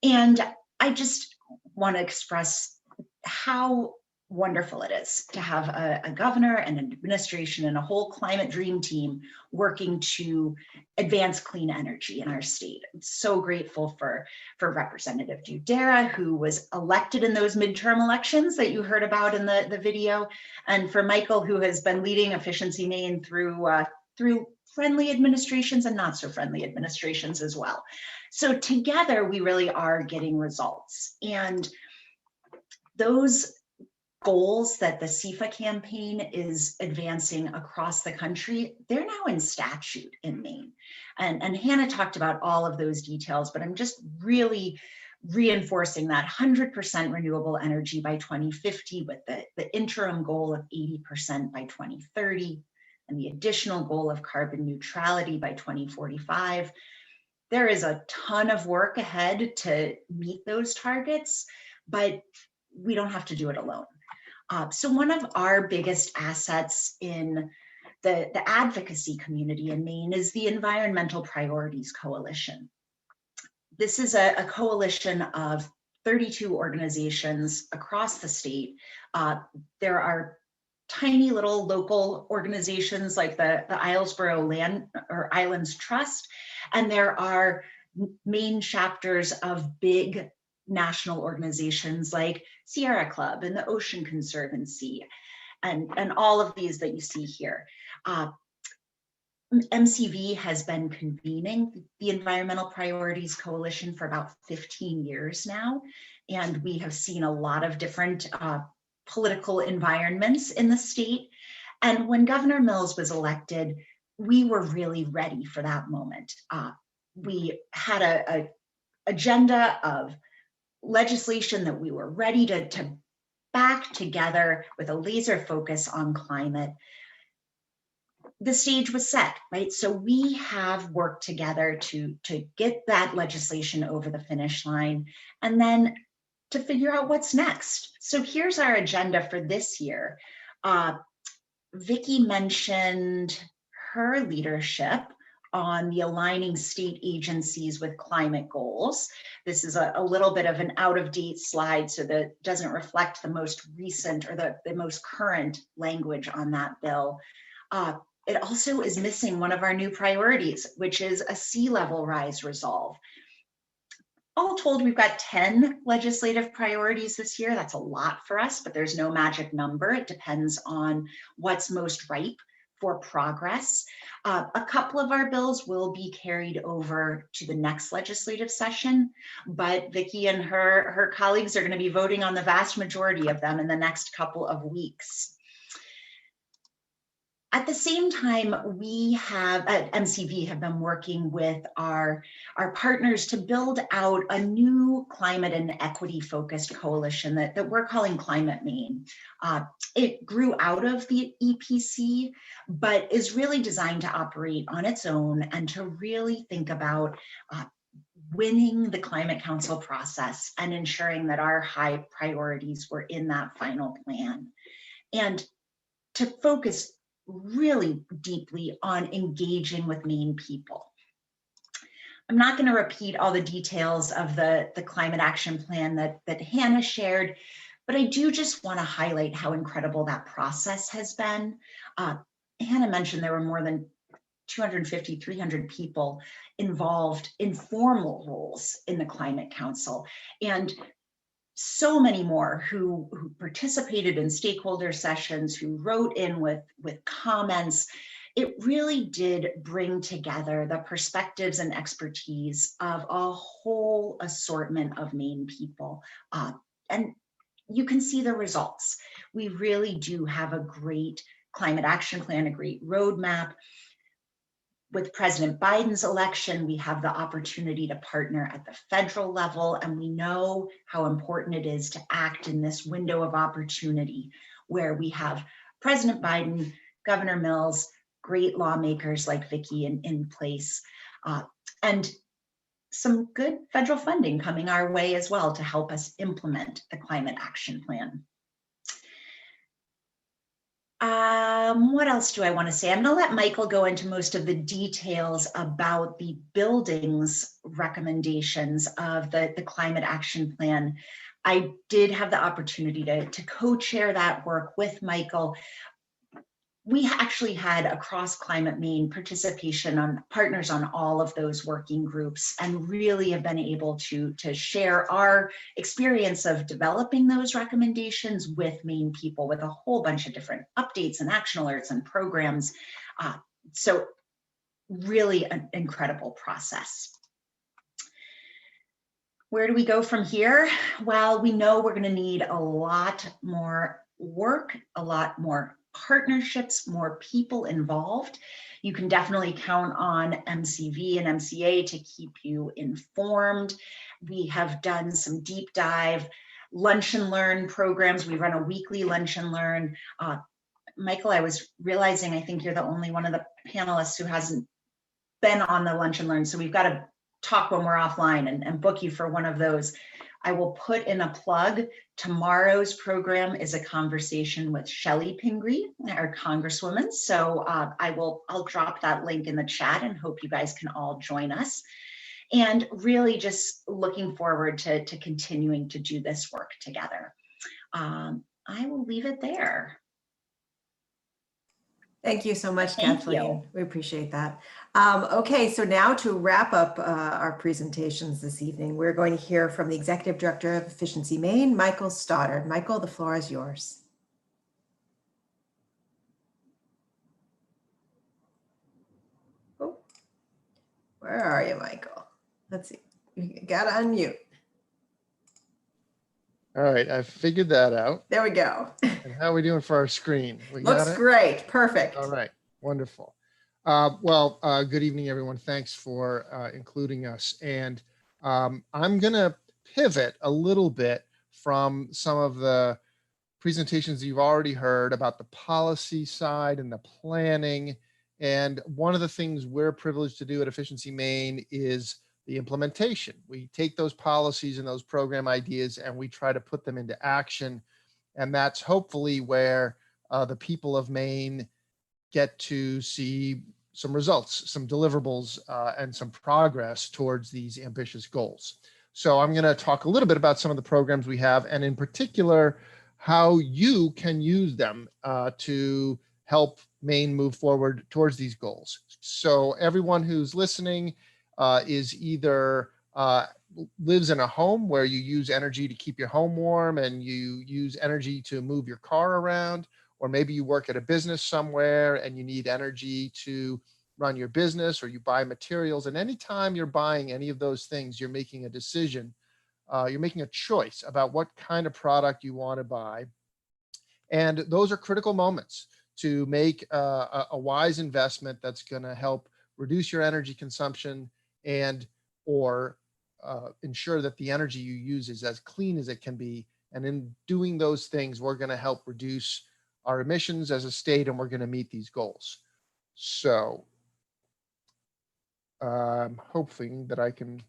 And I just want to express how wonderful it is to have a governor and an administration and a whole climate dream team working to advance clean energy in our state. I'm so grateful for Representative Doudera, who was elected in those midterm elections that you heard about in the video, and for Michael, who has been leading Efficiency Maine through friendly administrations and not so friendly administrations as well. So together, we really are getting results. And those goals that the CEFA campaign is advancing across the country, they're now in statute in Maine. And Hannah talked about all of those details, but I'm just really reinforcing that 100% renewable energy by 2050 with the interim goal of 80% by 2030 and the additional goal of carbon neutrality by 2045. There is a ton of work ahead to meet those targets, but we don't have to do it alone. So one of our biggest assets in the advocacy community in Maine is the Environmental Priorities Coalition. This is a coalition of 32 organizations across the state. There are tiny little local organizations like the Islesboro Land or Islands Trust, and there are Maine chapters of big national organizations like Sierra Club and the Ocean Conservancy, and all of these that you see here. MCV has been convening the Environmental Priorities Coalition for about 15 years now, and we have seen a lot of different political environments in the state. And when Governor Mills was elected, we were really ready for that moment. We had an agenda of legislation that we were ready to back together with a laser focus on climate. The stage was set, right? So we have worked together to get that legislation over the finish line and then to figure out what's next. So here's our agenda for this year. Vicki mentioned her leadership on the aligning state agencies with climate goals. This is a little bit of an out-of-date slide, so that doesn't reflect the most recent or the most current language on that bill. It also is missing one of our new priorities, which is a sea level rise resolve. All told, we've got 10 legislative priorities this year. That's a lot for us, but there's no magic number. It depends on what's most ripe for progress. A couple of our bills will be carried over to the next legislative session, but Vicki and her colleagues are going to be voting on the vast majority of them in the next couple of weeks. At the same time, we have at MCV have been working with our partners to build out a new climate and equity focused coalition that we're calling Climate Maine. It grew out of the EPC, but is really designed to operate on its own and to really think about winning the Climate Council process and ensuring that our high priorities were in that final plan. And to focus really deeply on engaging with Maine people. I'm not going to repeat all the details of the climate action plan that Hannah shared, but I do just want to highlight how incredible that process has been. Hannah mentioned there were more than 250, 300 people involved in formal roles in the Climate Council, and so many more who participated in stakeholder sessions, who wrote in with comments. It really did bring together the perspectives and expertise of a whole assortment of Maine people. And you can see the results. We really do have a great climate action plan, a great roadmap. With President Biden's election, we have the opportunity to partner at the federal level, and we know how important it is to act in this window of opportunity where we have President Biden, Governor Mills, great lawmakers like Vicki in place, and some good federal funding coming our way as well to help us implement the climate action plan. What else do I want to say? I'm going to let Michael go into most of the details about the buildings recommendations of the climate action plan. I did have the opportunity to co-chair that work with Michael. We actually had across Climate Maine participation on partners on all of those working groups and really have been able to share our experience of developing those recommendations with Maine people with a whole bunch of different updates and action alerts and programs. So really an incredible process. Where do we go from here? Well, we know we're going to need a lot more work, a lot more partnerships, more people involved. You can definitely count on MCV and MCA to keep you informed. We have done some deep dive lunch and learn programs. We run a weekly lunch and learn. Michael, I was realizing I think you're the only one of the panelists who hasn't been on the lunch and learn. So we've got to talk when we're offline and book you for one of those. I will put in a plug. Tomorrow's program is a conversation with Hannah Pingree, our Congresswoman. So I'll drop that link in the chat and hope you guys can all join us. And really just looking forward to continuing to do this work together. I will leave it there. Thank you so much, Thank Kathleen. you. We appreciate that. Okay, so now to wrap up our presentations this evening, we're going to hear from the Executive Director of Efficiency Maine, Michael Stoddard. Michael, the floor is yours. Oh, where are you, Michael? Let's see. You got to unmute. All right, I figured that out. There we go. And how are we doing for our screen? We got Looks it? great. Perfect. All right, wonderful. Good evening, everyone. Thanks for including us. And I'm going to pivot a little bit from some of the presentations you've already heard about the policy side and the planning. And one of the things we're privileged to do at Efficiency Maine is the implementation. We take those policies and those program ideas and we try to put them into action. And that's hopefully where the people of Maine get to see some results, some deliverables, and some progress towards these ambitious goals. So I'm going to talk a little bit about some of the programs we have, and in particular, how you can use them to help Maine move forward towards these goals. So everyone who's listening is either lives in a home where you use energy to keep your home warm and you use energy to move your car around, or maybe you work at a business somewhere and you need energy to run your business, or you buy materials. And anytime you're buying any of those things, you're making a decision, you're making a choice about what kind of product you want to buy. And those are critical moments to make a wise investment that's going to help reduce your energy consumption and or ensure that the energy you use is as clean as it can be. And in doing those things, we're going to help reduce our emissions as a state, and we're going to meet these goals. So I'm hoping that I can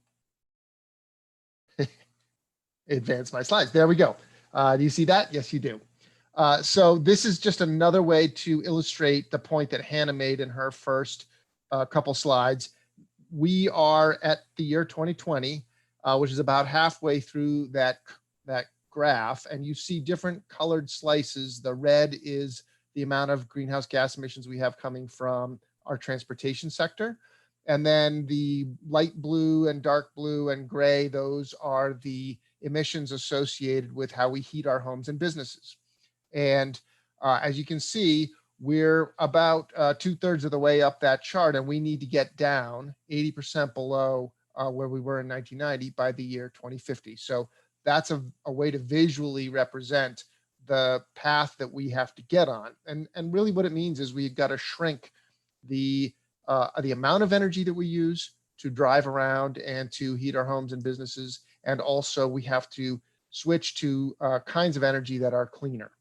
advance my slides. There we go. Do you see that? Yes, you do. So this is just another way to illustrate the point that Hannah made in her first couple slides. We are at the year 2020, which is about halfway through that graph, and you see different colored slices. The red is the amount of greenhouse gas emissions we have coming from our transportation sector. And then the light blue and dark blue and gray, those are the emissions associated with how we heat our homes and businesses. And as you can see, we're about 2/3 of the way up that chart, and we need to get down 80% below where we were in 1990 by the year 2050. So that's a way to visually represent the path that we have to get on. And really what it means is we've got to shrink the amount of energy that we use to drive around and to heat our homes and businesses. And also we have to switch to kinds of energy that are cleaner.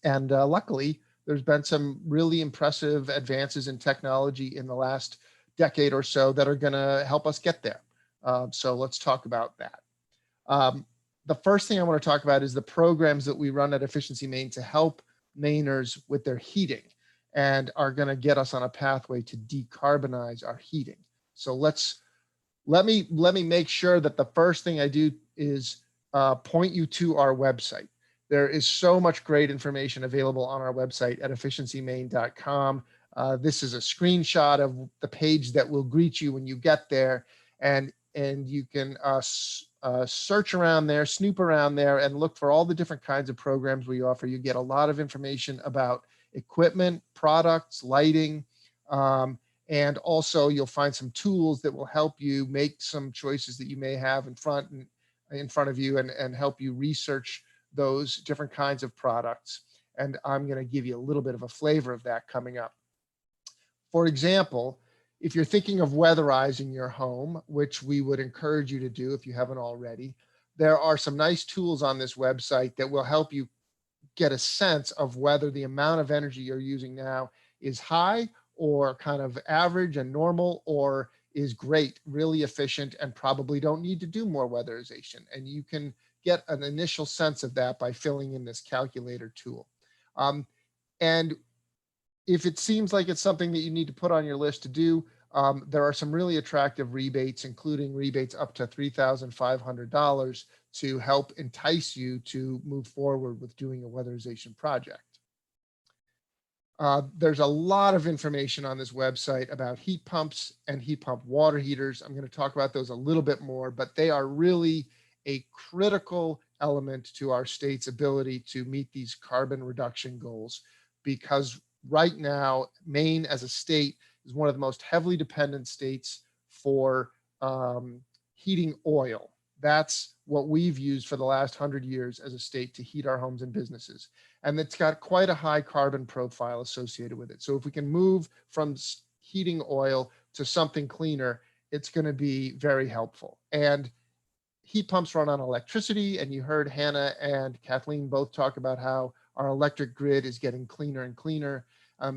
And luckily, there's been some really impressive advances in technology in the last decade or so that are going to help us get there. So let's talk about that. The first thing I want to talk about is the programs that we run at Efficiency Maine to help Mainers with their heating and are going to get us on a pathway to decarbonize our heating. So let me make sure that the first thing I do is point you to our website. There is so much great information available on our website at efficiencymaine.com. This is a screenshot of the page that will greet you when you get there, and you can search around there, snoop around there, and look for all the different kinds of programs we offer. You get a lot of information about equipment, products, lighting, and also you'll find some tools that will help you make some choices that you may have in front of you and help you research those different kinds of products. And I'm going to give you a little bit of a flavor of that coming up. For example, if you're thinking of weatherizing your home, which we would encourage you to do if you haven't already, there are some nice tools on this website that will help you get a sense of whether the amount of energy you're using now is high or kind of average and normal, or is great, really efficient, and probably don't need to do more weatherization. And you can get an initial sense of that by filling in this calculator tool. And if it seems like it's something that you need to put on your list to do, there are some really attractive rebates, including rebates up to $3,500 to help entice you to move forward with doing a weatherization project. There's a lot of information on this website about heat pumps and heat pump water heaters. I'm going to talk about those a little bit more, but they are really a critical element to our state's ability to meet these carbon reduction goals, because right now, Maine as a state is one of the most heavily dependent states for heating oil. That's what we've used for the last 100 years as a state to heat our homes and businesses. And it's got quite a high carbon profile associated with it. So if we can move from heating oil to something cleaner, it's going to be very helpful. And heat pumps run on electricity. And you heard Hannah and Kathleen both talk about how our electric grid is getting cleaner and cleaner.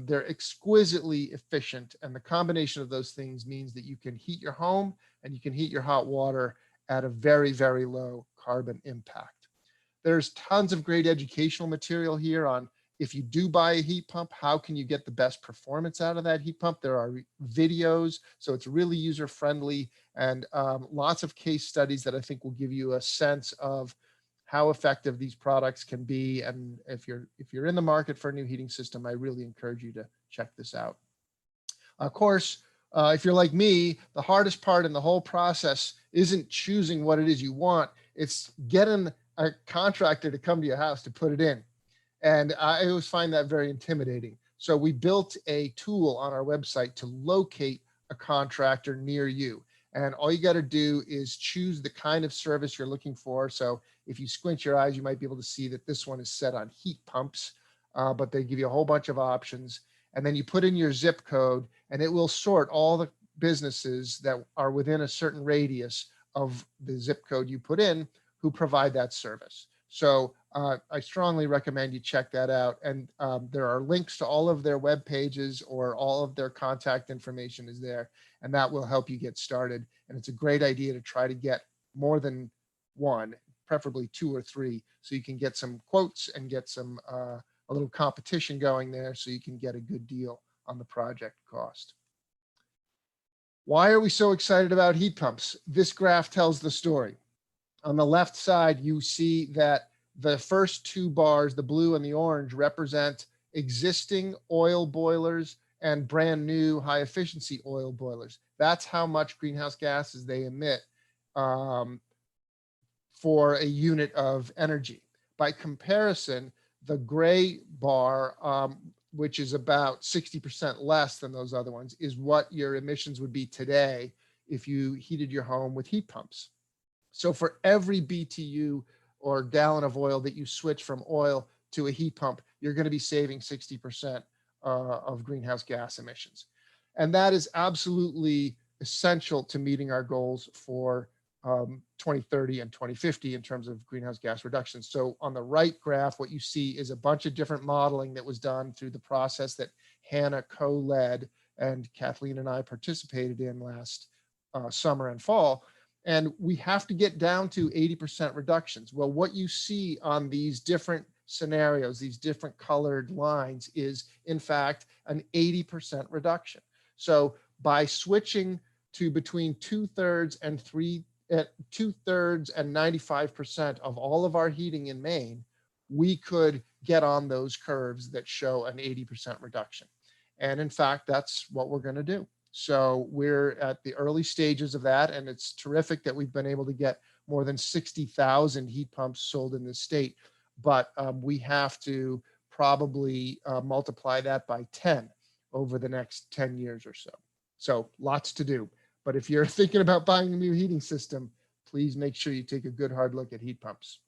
They're exquisitely efficient. And the combination of those things means that you can heat your home and you can heat your hot water at a very, very low carbon impact. There's tons of great educational material here on, if you do buy a heat pump, how can you get the best performance out of that heat pump? There are videos, so it's really user-friendly, and lots of case studies that I think will give you a sense of how effective these products can be. And if you're in the market for a new heating system, I really encourage you to check this out. Of course, if you're like me, the hardest part in the whole process isn't choosing what it is you want, it's getting a contractor to come to your house to put it in. And I always find that very intimidating. So we built a tool on our website to locate a contractor near you. And all you got to do is choose the kind of service you're looking for. So if you squint your eyes, you might be able to see that this one is set on heat pumps, but they give you a whole bunch of options. And then you put in your zip code and it will sort all the businesses that are within a certain radius of the zip code you put in who provide that service. So I strongly recommend you check that out. And there are links to all of their web pages, or all of their contact information is there, and that will help you get started. And it's a great idea to try to get more than one, preferably 2 or 3, so you can get some quotes and get some a little competition going there, so you can get a good deal on the project cost. Why are we so excited about heat pumps? This graph tells the story. On the left side, you see that the first 2 bars, the blue and the orange, represent existing oil boilers and brand new high efficiency oil boilers. That's how much greenhouse gases they emit for a unit of energy. By comparison, the gray bar, which is about 60% less than those other ones, is what your emissions would be today if you heated your home with heat pumps. So for every BTU or gallon of oil that you switch from oil to a heat pump, you're going to be saving 60% of greenhouse gas emissions. And that is absolutely essential to meeting our goals for 2030 and 2050 in terms of greenhouse gas reductions. So on the right graph, what you see is a bunch of different modeling that was done through the process that Hannah co-led and Kathleen and I participated in last summer and fall. And we have to get down to 80% reductions. Well, what you see on these different scenarios, these different colored lines, is in fact an 80% reduction. So by switching to between 2/3 and 95% of all of our heating in Maine, we could get on those curves that show an 80% reduction. And in fact, that's what we're going to do. So we're at the early stages of that, and it's terrific that we've been able to get more than 60,000 heat pumps sold in this state. But we have to probably multiply that by 10 over the next 10 years or so. So lots to do. But if you're thinking about buying a new heating system, please make sure you take a good hard look at heat pumps.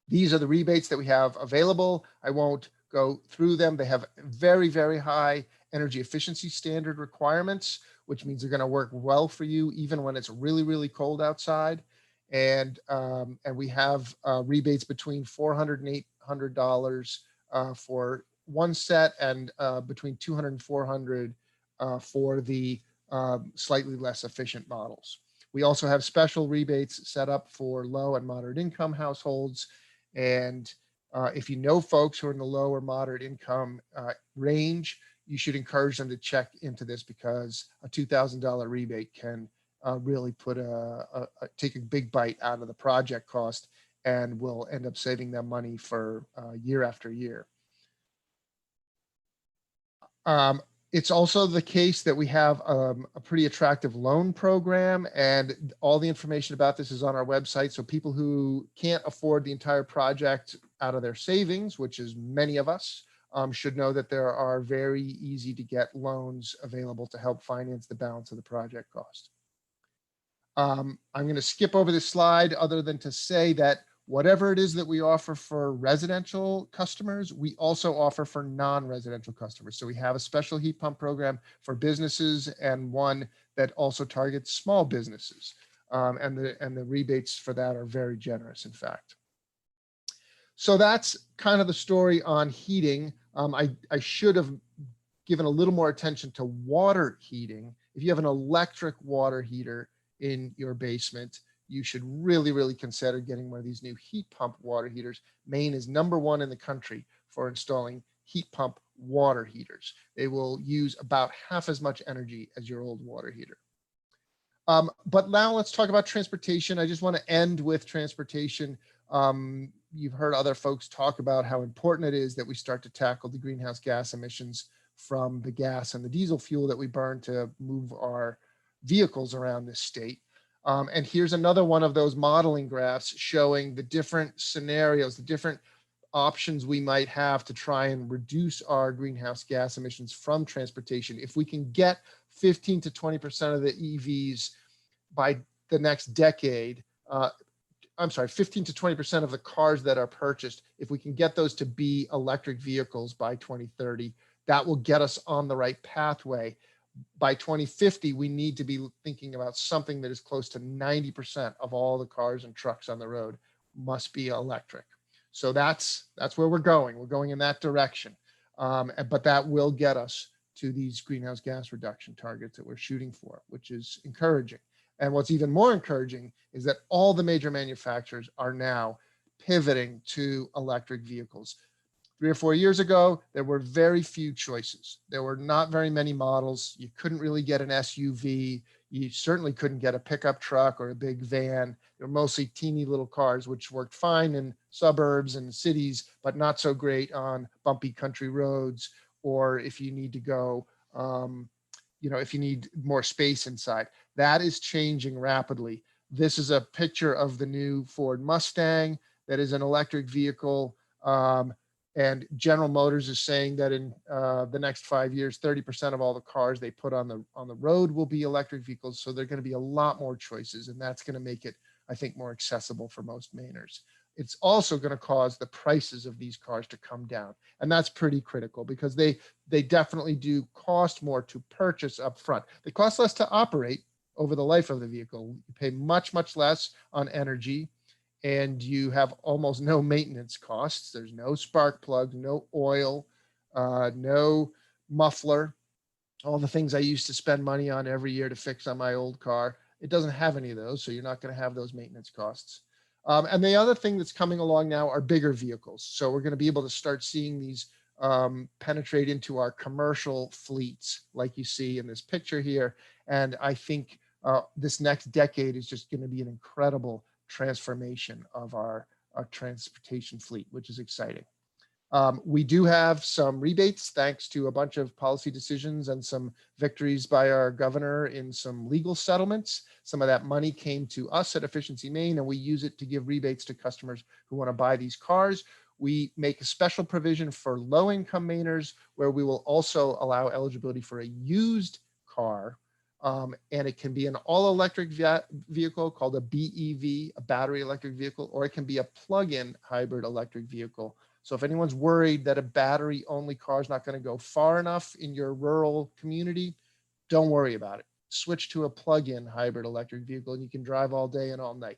These are the rebates that we have available. I won't go through them. They have very, very high energy efficiency standard requirements, which means they're going to work well for you even when it's really, really cold outside. And we have rebates between $400 and $800 for one set, and between $200 and $400 for the slightly less efficient models. We also have special rebates set up for low and moderate income households. And if you know folks who are in the low or moderate income range, you should encourage them to check into this, because a $2,000 rebate can really take a big bite out of the project cost and will end up saving them money for year after year. It's also the case that we have a pretty attractive loan program, and all the information about this is on our website. So people who can't afford the entire project out of their savings, which is many of us, should know that there are very easy to get loans available to help finance the balance of the project cost. I'm going to skip over this slide other than to say that whatever it is that we offer for residential customers, we also offer for non-residential customers. So we have a special heat pump program for businesses and one that also targets small businesses. And the rebates for that are very generous, in fact. So that's kind of the story on heating. I should have given a little more attention to water heating. If you have an electric water heater in your basement, you should really consider getting one of these new heat pump water heaters. Maine is #1 in the country for installing heat pump water heaters. They will use about half as much energy as your old water heater. But now let's talk about transportation. I just want to end with transportation. You've heard other folks talk about how important it is that we start to tackle the greenhouse gas emissions from the gas and the diesel fuel that we burn to move our vehicles around this state. And here's another one of those modeling graphs showing the different scenarios, the different options we might have to try and reduce our greenhouse gas emissions from transportation. If we can get 15 to 20% of the EVs by the next decade, 15 to 20% of the cars that are purchased, if we can get those to be electric vehicles by 2030, that will get us on the right pathway. By 2050, we need to be thinking about something that is close to 90% of all the cars and trucks on the road must be electric. So that's where we're going. We're going in that direction. But that will get us to these greenhouse gas reduction targets that we're shooting for, which is encouraging. And what's even more encouraging is that all the major manufacturers are now pivoting to electric vehicles. 3 or 4 years ago, there were very few choices. There were not very many models. You couldn't really get an SUV. You certainly couldn't get a pickup truck or a big van. They were mostly teeny little cars, which worked fine in suburbs and cities, but not so great on bumpy country roads, or if you need to go, if you need more space inside. That is changing rapidly. This is a picture of the new Ford Mustang that is an electric vehicle. And General Motors is saying that in the next 5 years, 30% of all the cars they put on the road will be electric vehicles. So there are going to be a lot more choices, and that's going to make it, I think, more accessible for most Mainers. It's also going to cause the prices of these cars to come down, and that's pretty critical because they definitely do cost more to purchase up front. They cost less to operate over the life of the vehicle. You pay much less on energy, and you have almost no maintenance costs. There's no spark plug, no oil, no muffler, all the things I used to spend money on every year to fix on my old car. It doesn't have any of those, so you're not going to have those maintenance costs. And the other thing that's coming along now are bigger vehicles. So we're going to be able to start seeing these penetrate into our commercial fleets, like you see in this picture here. And I think this next decade is just going to be an incredible transformation of our transportation fleet, which is exciting. We do have some rebates thanks to a bunch of policy decisions and some victories by our governor in some legal settlements. Some of that money came to us at Efficiency Maine, and we use it to give rebates to customers who want to buy these cars. We make a special provision for low-income Mainers where we will also allow eligibility for a used car. And it can be an all-electric vehicle called a BEV, a battery electric vehicle, or it can be a plug-in hybrid electric vehicle. So if anyone's worried that a battery-only car is not going to go far enough in your rural community, don't worry about it. Switch to a plug-in hybrid electric vehicle and you can drive all day and all night.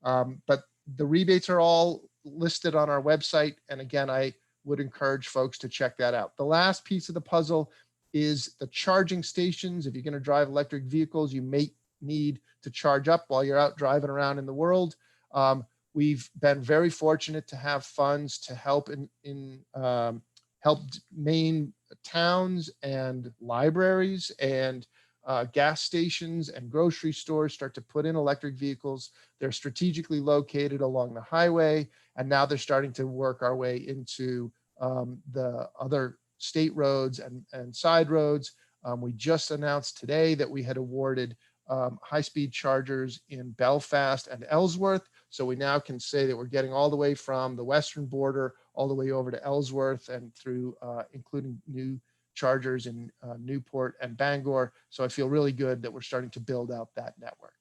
But the rebates are all listed on our website. And again, I would encourage folks to check that out. The last piece of the puzzle is the charging stations. If you're going to drive electric vehicles, you may need to charge up while you're out driving around in the world. We've been very fortunate to have funds to help help Maine towns and libraries and gas stations and grocery stores start to put in electric vehicles. They're strategically located along the highway, and now they're starting to work our way into the other state roads and side roads. We just announced today that we had awarded high-speed chargers in Belfast and Ellsworth. So we now can say that we're getting all the way from the western border all the way over to Ellsworth and through, including new chargers in Newport and Bangor. So I feel really good that we're starting to build out that network.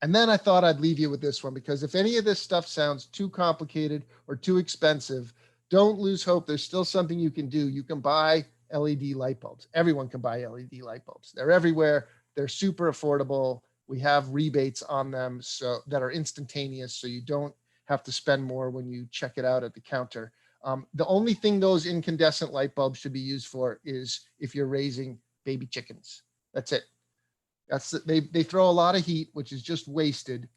And then I thought I'd leave you with this one, because if any of this stuff sounds too complicated or too expensive, don't lose hope. There's still something you can do. You can buy LED light bulbs. Everyone can buy LED light bulbs. They're everywhere. They're super affordable. We have rebates on them so that are instantaneous, so you don't have to spend more when you check it out at the counter. The only thing those incandescent light bulbs should be used for is if you're raising baby chickens. That's it. They throw a lot of heat, which is just wasted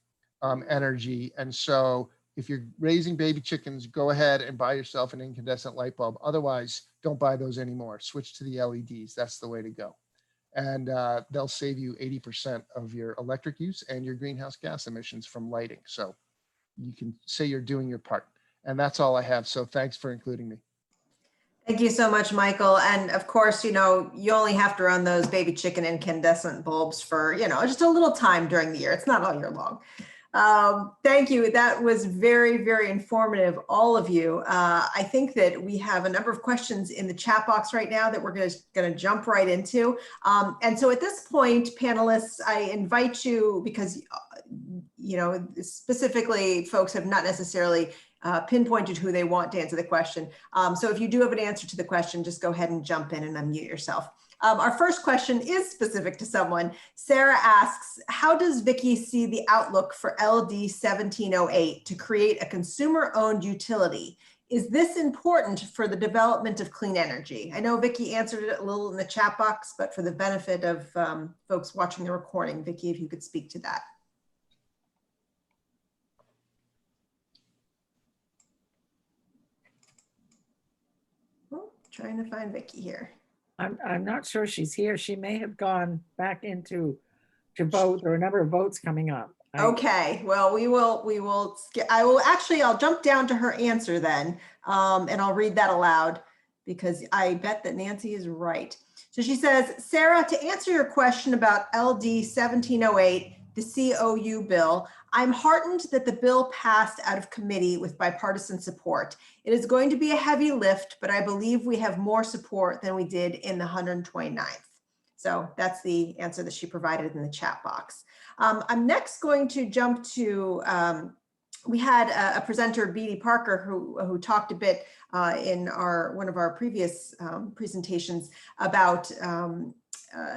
energy. And so if you're raising baby chickens, go ahead and buy yourself an incandescent light bulb. Otherwise, don't buy those anymore. Switch to the LEDs. That's the way to go. And they'll save you 80% of your electric use and your greenhouse gas emissions from lighting. So you can say you're doing your part. And that's all I have. So thanks for including me. Thank you so much, Michael. And of course, you only have to run those baby chicken incandescent bulbs for, just a little time during the year. It's not all year long. Thank you. That was very, very informative, all of you. I think that we have a number of questions in the chat box right now that we're going to jump right into. And so at this point, panelists, I invite you, because, specifically folks have not necessarily pinpointed who they want to answer the question. So if you do have an answer to the question, just go ahead and jump in and unmute yourself. Our first question is specific to someone. Sarah asks, how does Vicki see the outlook for LD 1708 to create a consumer-owned utility? Is this important for the development of clean energy? I know Vicki answered it a little in the chat box, but for the benefit of folks watching the recording, Vicki, if you could speak to that. Trying to find Vicki here. I'm not sure she's here. She may have gone back to vote. There are a number of votes coming up. Okay, well, I'll jump down to her answer then, and I'll read that aloud because I bet that Nancy is right. So she says, Sarah, to answer your question about LD 1708, the COU bill, I'm heartened that the bill passed out of committee with bipartisan support. It is going to be a heavy lift, but I believe we have more support than we did in the 129th. So that's the answer that she provided in the chat box. I'm next going to jump to, we had a presenter, Beatty Parker, who talked a bit in one of our previous presentations about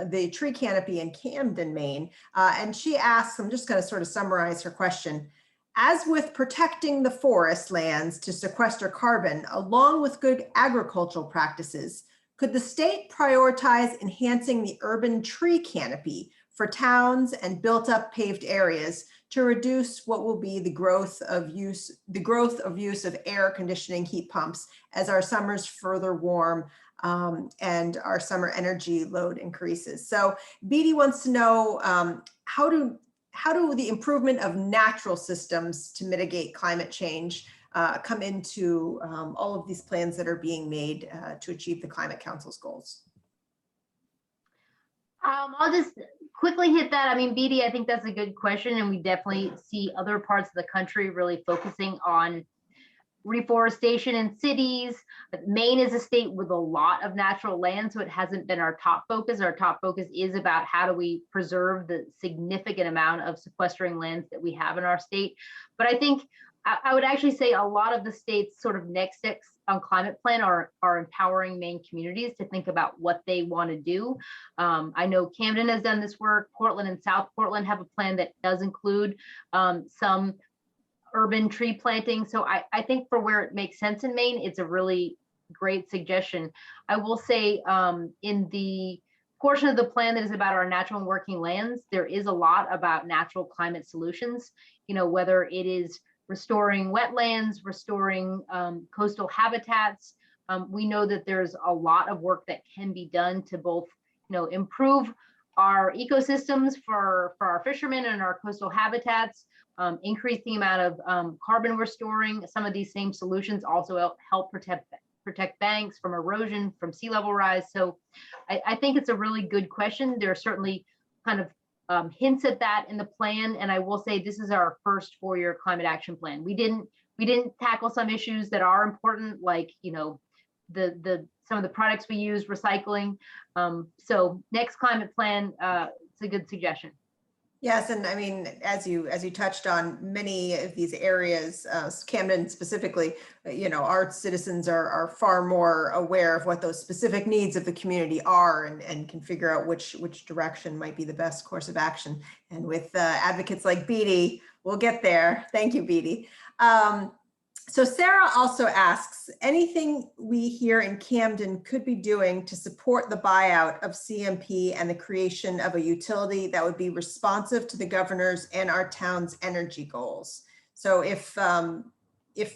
the tree canopy in Camden, Maine. And she asks, I'm just going to sort of summarize her question. As with protecting the forest lands to sequester carbon, along with good agricultural practices, could the state prioritize enhancing the urban tree canopy for towns and built up paved areas to reduce what will be the growth of use of air conditioning heat pumps as our summers further warm and our summer energy load increases? So Beatty wants to know how do the improvement of natural systems to mitigate climate change come into all of these plans that are being made to achieve the Climate Council's goals? I'll just quickly hit that. I mean, Beatty, I think that's a good question, and we definitely see other parts of the country really focusing on reforestation in cities. Maine is a state with a lot of natural land, so it hasn't been our top focus. Our top focus is about how do we preserve the significant amount of sequestering lands that we have in our state. But I think I would actually say a lot of the state's sort of next steps on climate plan are empowering Maine communities to think about what they want to do. I know Camden has done this work. Portland and South Portland have a plan that does include some urban tree planting. So I think for where it makes sense in Maine, it's a really great suggestion. I will say in the portion of the plan that is about our natural and working lands, there is a lot about natural climate solutions, whether it is restoring wetlands, restoring coastal habitats. We know that there's a lot of work that can be done to both, improve our ecosystems for our fishermen and our coastal habitats, increase the amount of carbon we're storing. Some of these same solutions also help protect protect banks from erosion, from sea level rise? So I think it's a really good question. There are certainly kind of hints at that in the plan. And I will say this is our first 4-year climate action plan. We didn't tackle some issues that are important, like, you know, some of the products we use, recycling. So next climate plan, it's a good suggestion. Yes, and I mean, as you touched on, many of these areas, Camden specifically, you know, our citizens are far more aware of what those specific needs of the community are, and can figure out which direction might be the best course of action. And with advocates like Beatty, we'll get there. Thank you, Beatty. So Sarah also asks, anything we here in Camden could be doing to support the buyout of CMP and the creation of a utility that would be responsive to the governor's and our town's energy goals? So if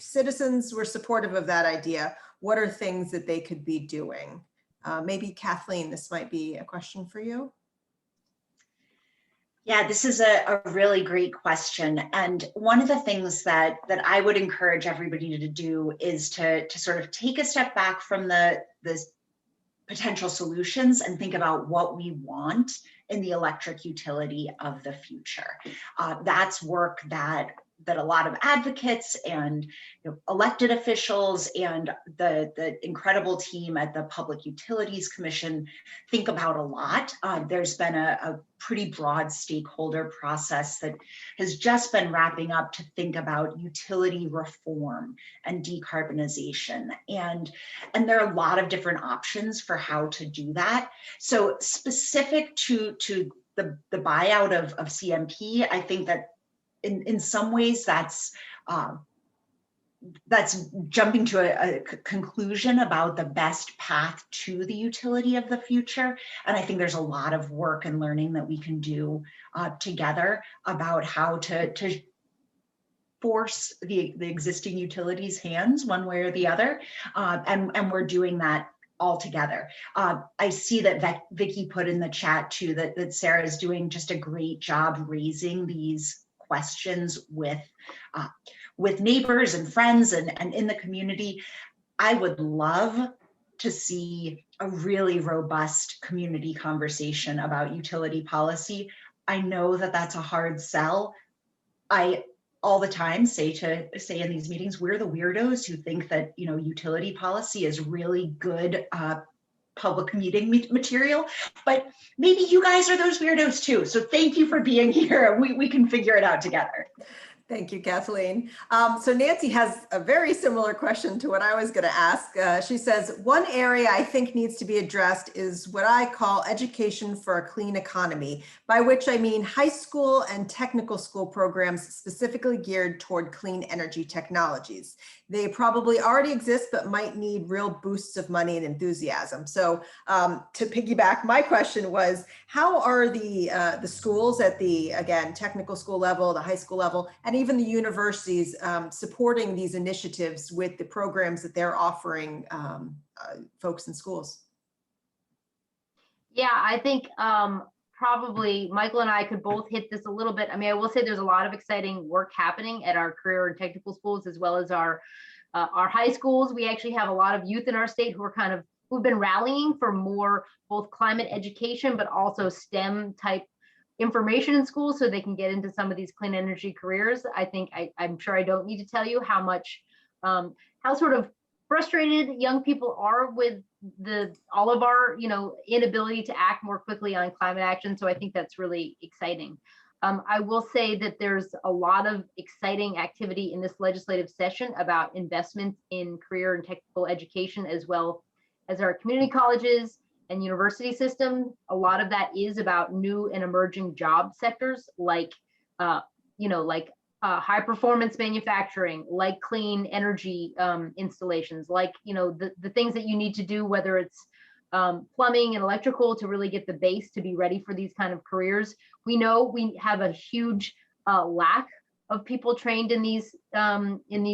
citizens were supportive of that idea, what are things that they could be doing? Maybe Kathleen, this might be a question for you. Yeah, this is a really great question. And one of the things that I would encourage everybody to do is to sort of take a step back from the potential solutions and think about what we want in the electric utility of the future. That's work that a lot of advocates and elected officials and the incredible team at the Public Utilities Commission think about a lot. There's been a pretty broad stakeholder process that has just been wrapping up to think about utility reform and decarbonization. And there are a lot of different options for how to do that. So specific to the buyout of CMP, I think that in some ways that's jumping to a conclusion about the best path to the utility of the future. And I think there's a lot of work and learning that we can do together about how to force the existing utilities' hands one way or the other. And we're doing that all together. I see that Vicki put in the chat too, that Sarah is doing just a great job raising these questions with neighbors and friends and in the community. I would love to see a really robust community conversation about utility policy. I know that that's a hard sell. I all the time say in these meetings, we're the weirdos who think that, you know, utility policy is really good public meeting material, but maybe you guys are those weirdos too. So thank you for being here. We can figure it out together. Thank you, Kathleen. So Nancy has a very similar question to what I was going to ask. She says, one area I think needs to be addressed is what I call education for a clean economy, by which I mean high school and technical school programs specifically geared toward clean energy technologies. They probably already exist, but might need real boosts of money and enthusiasm. So to piggyback, my question was, how are the schools at the, again, technical school level, the high school level, and even the universities supporting these initiatives with the programs that they're offering folks in schools? Yeah, I think probably Michael and I could both hit this a little bit. I mean, I will say there's a lot of exciting work happening at our career and technical schools, as well as our high schools. We actually have a lot of youth in our state who've been rallying for more both climate education, but also STEM type information in schools so they can get into some of these clean energy careers. I think I'm sure I don't need to tell you how much, how sort of frustrated young people are with all of our, inability to act more quickly on climate action. So I think that's really exciting. I will say that there's a lot of exciting activity in this legislative session about investments in career and technical education, as well as our community colleges and university system. A lot of that is about new and emerging job sectors like, high performance manufacturing, like clean energy installations, like, the things that you need to do, whether it's plumbing and electrical, to really get the base to be ready for these kind of careers. We know we have a huge lack of people trained in these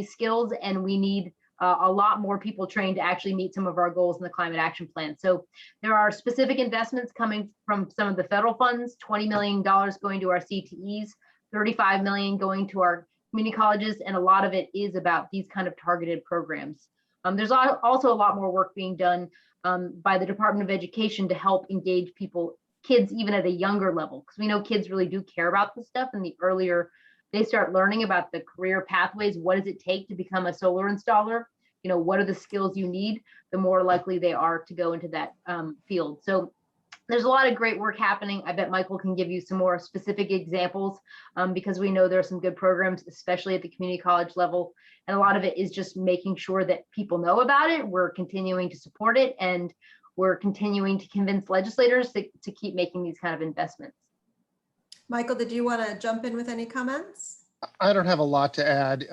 skills, and we need a lot more people trained to actually meet some of our goals in the climate action plan. So there are specific investments coming from some of the federal funds, $20 million going to our CTEs, $35 million going to our community colleges, and a lot of it is about these kind of targeted programs. There's also a lot more work being done by the Department of Education to help engage kids even at a younger level, because we know kids really do care about this stuff, and the earlier they start learning about the career pathways, what does it take to become a solar installer? What are the skills you need? The more likely they are to go into that field. So there's a lot of great work happening. I bet Michael can give you some more specific examples because we know there are some good programs, especially at the community college level. And a lot of it is just making sure that people know about it. We're continuing to support it, and we're continuing to convince legislators to keep making these kind of investments. Michael, did you want to jump in with any comments? I don't have a lot to add.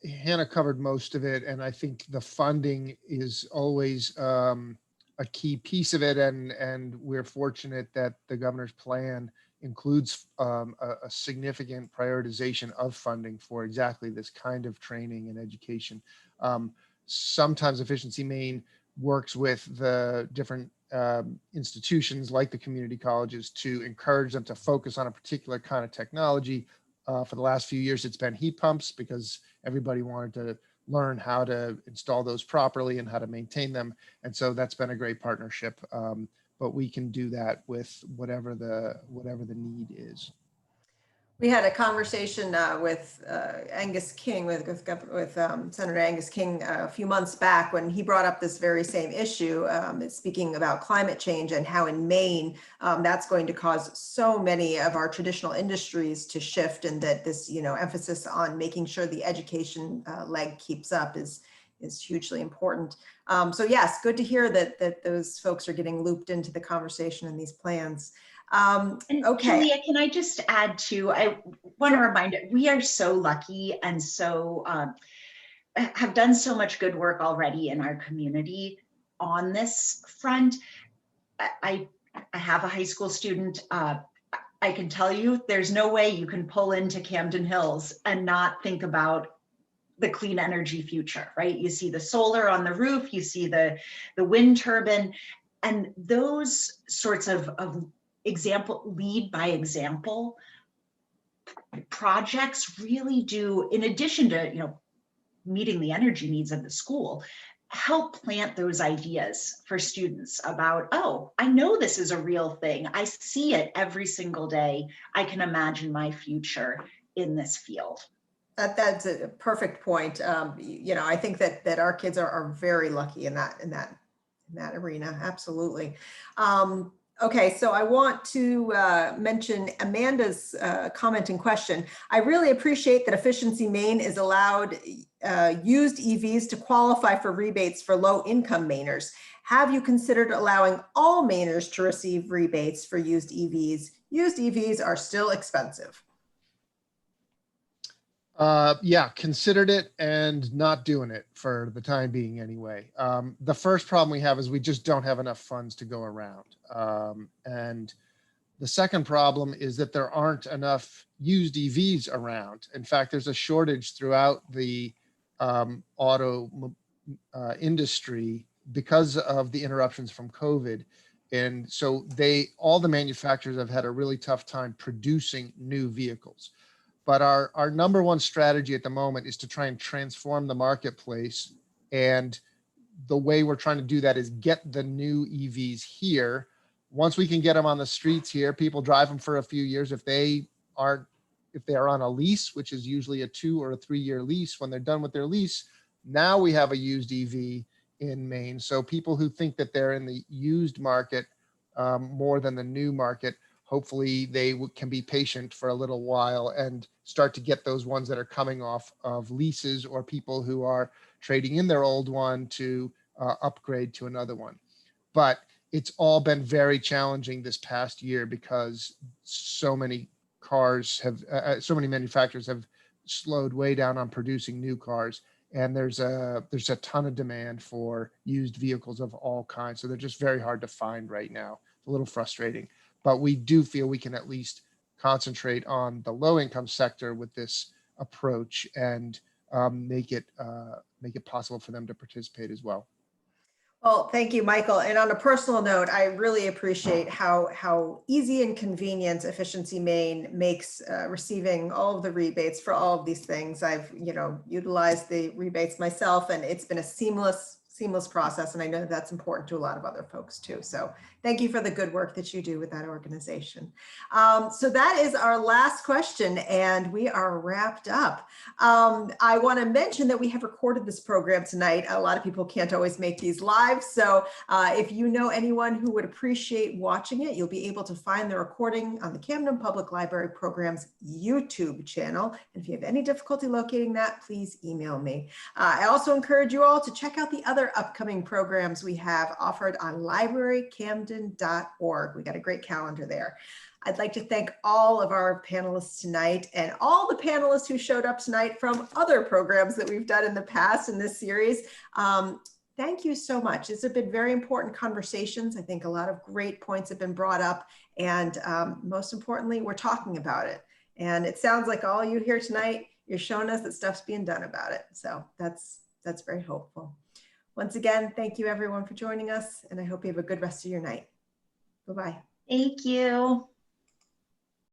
Hannah covered most of it, and I think the funding is always a key piece of it, and we're fortunate that the governor's plan includes a significant prioritization of funding for exactly this kind of training and education. Sometimes Efficiency Maine works with the different institutions like the community colleges to encourage them to focus on a particular kind of technology. For the last few years, it's been heat pumps because everybody wanted to learn how to install those properly and how to maintain them. And so that's been a great partnership. But we can do that with whatever the need is. We had a conversation with Angus King, with Senator Angus King a few months back when he brought up this very same issue, speaking about climate change and how in Maine that's going to cause so many of our traditional industries to shift, and that this emphasis on making sure the education leg keeps up is hugely important. So yes, good to hear that those folks are getting looped into the conversation in these plans. Okay. Julia, can I just add to, I want to remind it, we are so lucky and so have done so much good work already in our community on this front. I have a high school student. I can tell you there's no way you can pull into Camden Hills and not think about the clean energy future, right? You see the solar on the roof, you see the wind turbine, and those sorts of lead by example projects really do, in addition to meeting the energy needs of the school, help plant those ideas for students about, oh, I know this is a real thing. I see it every single day. I can imagine my future in this field. That's a perfect point. I think that our kids are very lucky in that arena. Absolutely. Okay, so I want to mention Amanda's comment and question. I really appreciate that Efficiency Maine is allowed used EVs to qualify for rebates for low-income Mainers. Have you considered allowing all Mainers to receive rebates for used EVs? Used EVs are still expensive. Yeah, considered it and not doing it for the time being anyway. The first problem we have is we just don't have enough funds to go around. And the second problem is that there aren't enough used EVs around. In fact, there's a shortage throughout the auto industry because of the interruptions from COVID. And so all the manufacturers have had a really tough time producing new vehicles. But our number one strategy at the moment is to try and transform the marketplace. And the way we're trying to do that is get the new EVs here. Once we can get them on the streets here, people drive them for a few years. If they are on a lease, which is usually a 2 or 3 year lease, when they're done with their lease, now we have a used EV in Maine. So people who think that they're in the used market more than the new market, hopefully they can be patient for a little while and start to get those ones that are coming off of leases, or people who are trading in their old one to upgrade to another one. But it's all been very challenging this past year because so many manufacturers have slowed way down on producing new cars. And there's a ton of demand for used vehicles of all kinds. So they're just very hard to find right now. It's a little frustrating. But we do feel we can at least concentrate on the low income sector with this approach and make it possible for them to participate as well. Well, thank you, Michael. And on a personal note, I really appreciate how easy and convenient Efficiency Maine makes receiving all of the rebates for all of these things. I've, utilized the rebates myself, and it's been a seamless process. And I know that's important to a lot of other folks too. So thank you for the good work that you do with that organization. So that is our last question, and we are wrapped up. I want to mention that we have recorded this program tonight. A lot of people can't always make these live. So if you know anyone who would appreciate watching it, you'll be able to find the recording on the Camden Public Library program's YouTube channel. And if you have any difficulty locating that, please email me. I also encourage you all to check out the other upcoming programs we have offered on librarycamden.org. We got a great calendar there. I'd like to thank all of our panelists tonight and all the panelists who showed up tonight from other programs that we've done in the past in this series. Thank you so much. These have been very important conversations. I think a lot of great points have been brought up, and most importantly, we're talking about it. And it sounds like all you here tonight, you're showing us that stuff's being done about it. So that's very hopeful. Once again, thank you everyone for joining us, and I hope you have a good rest of your night. Bye-bye. Thank you.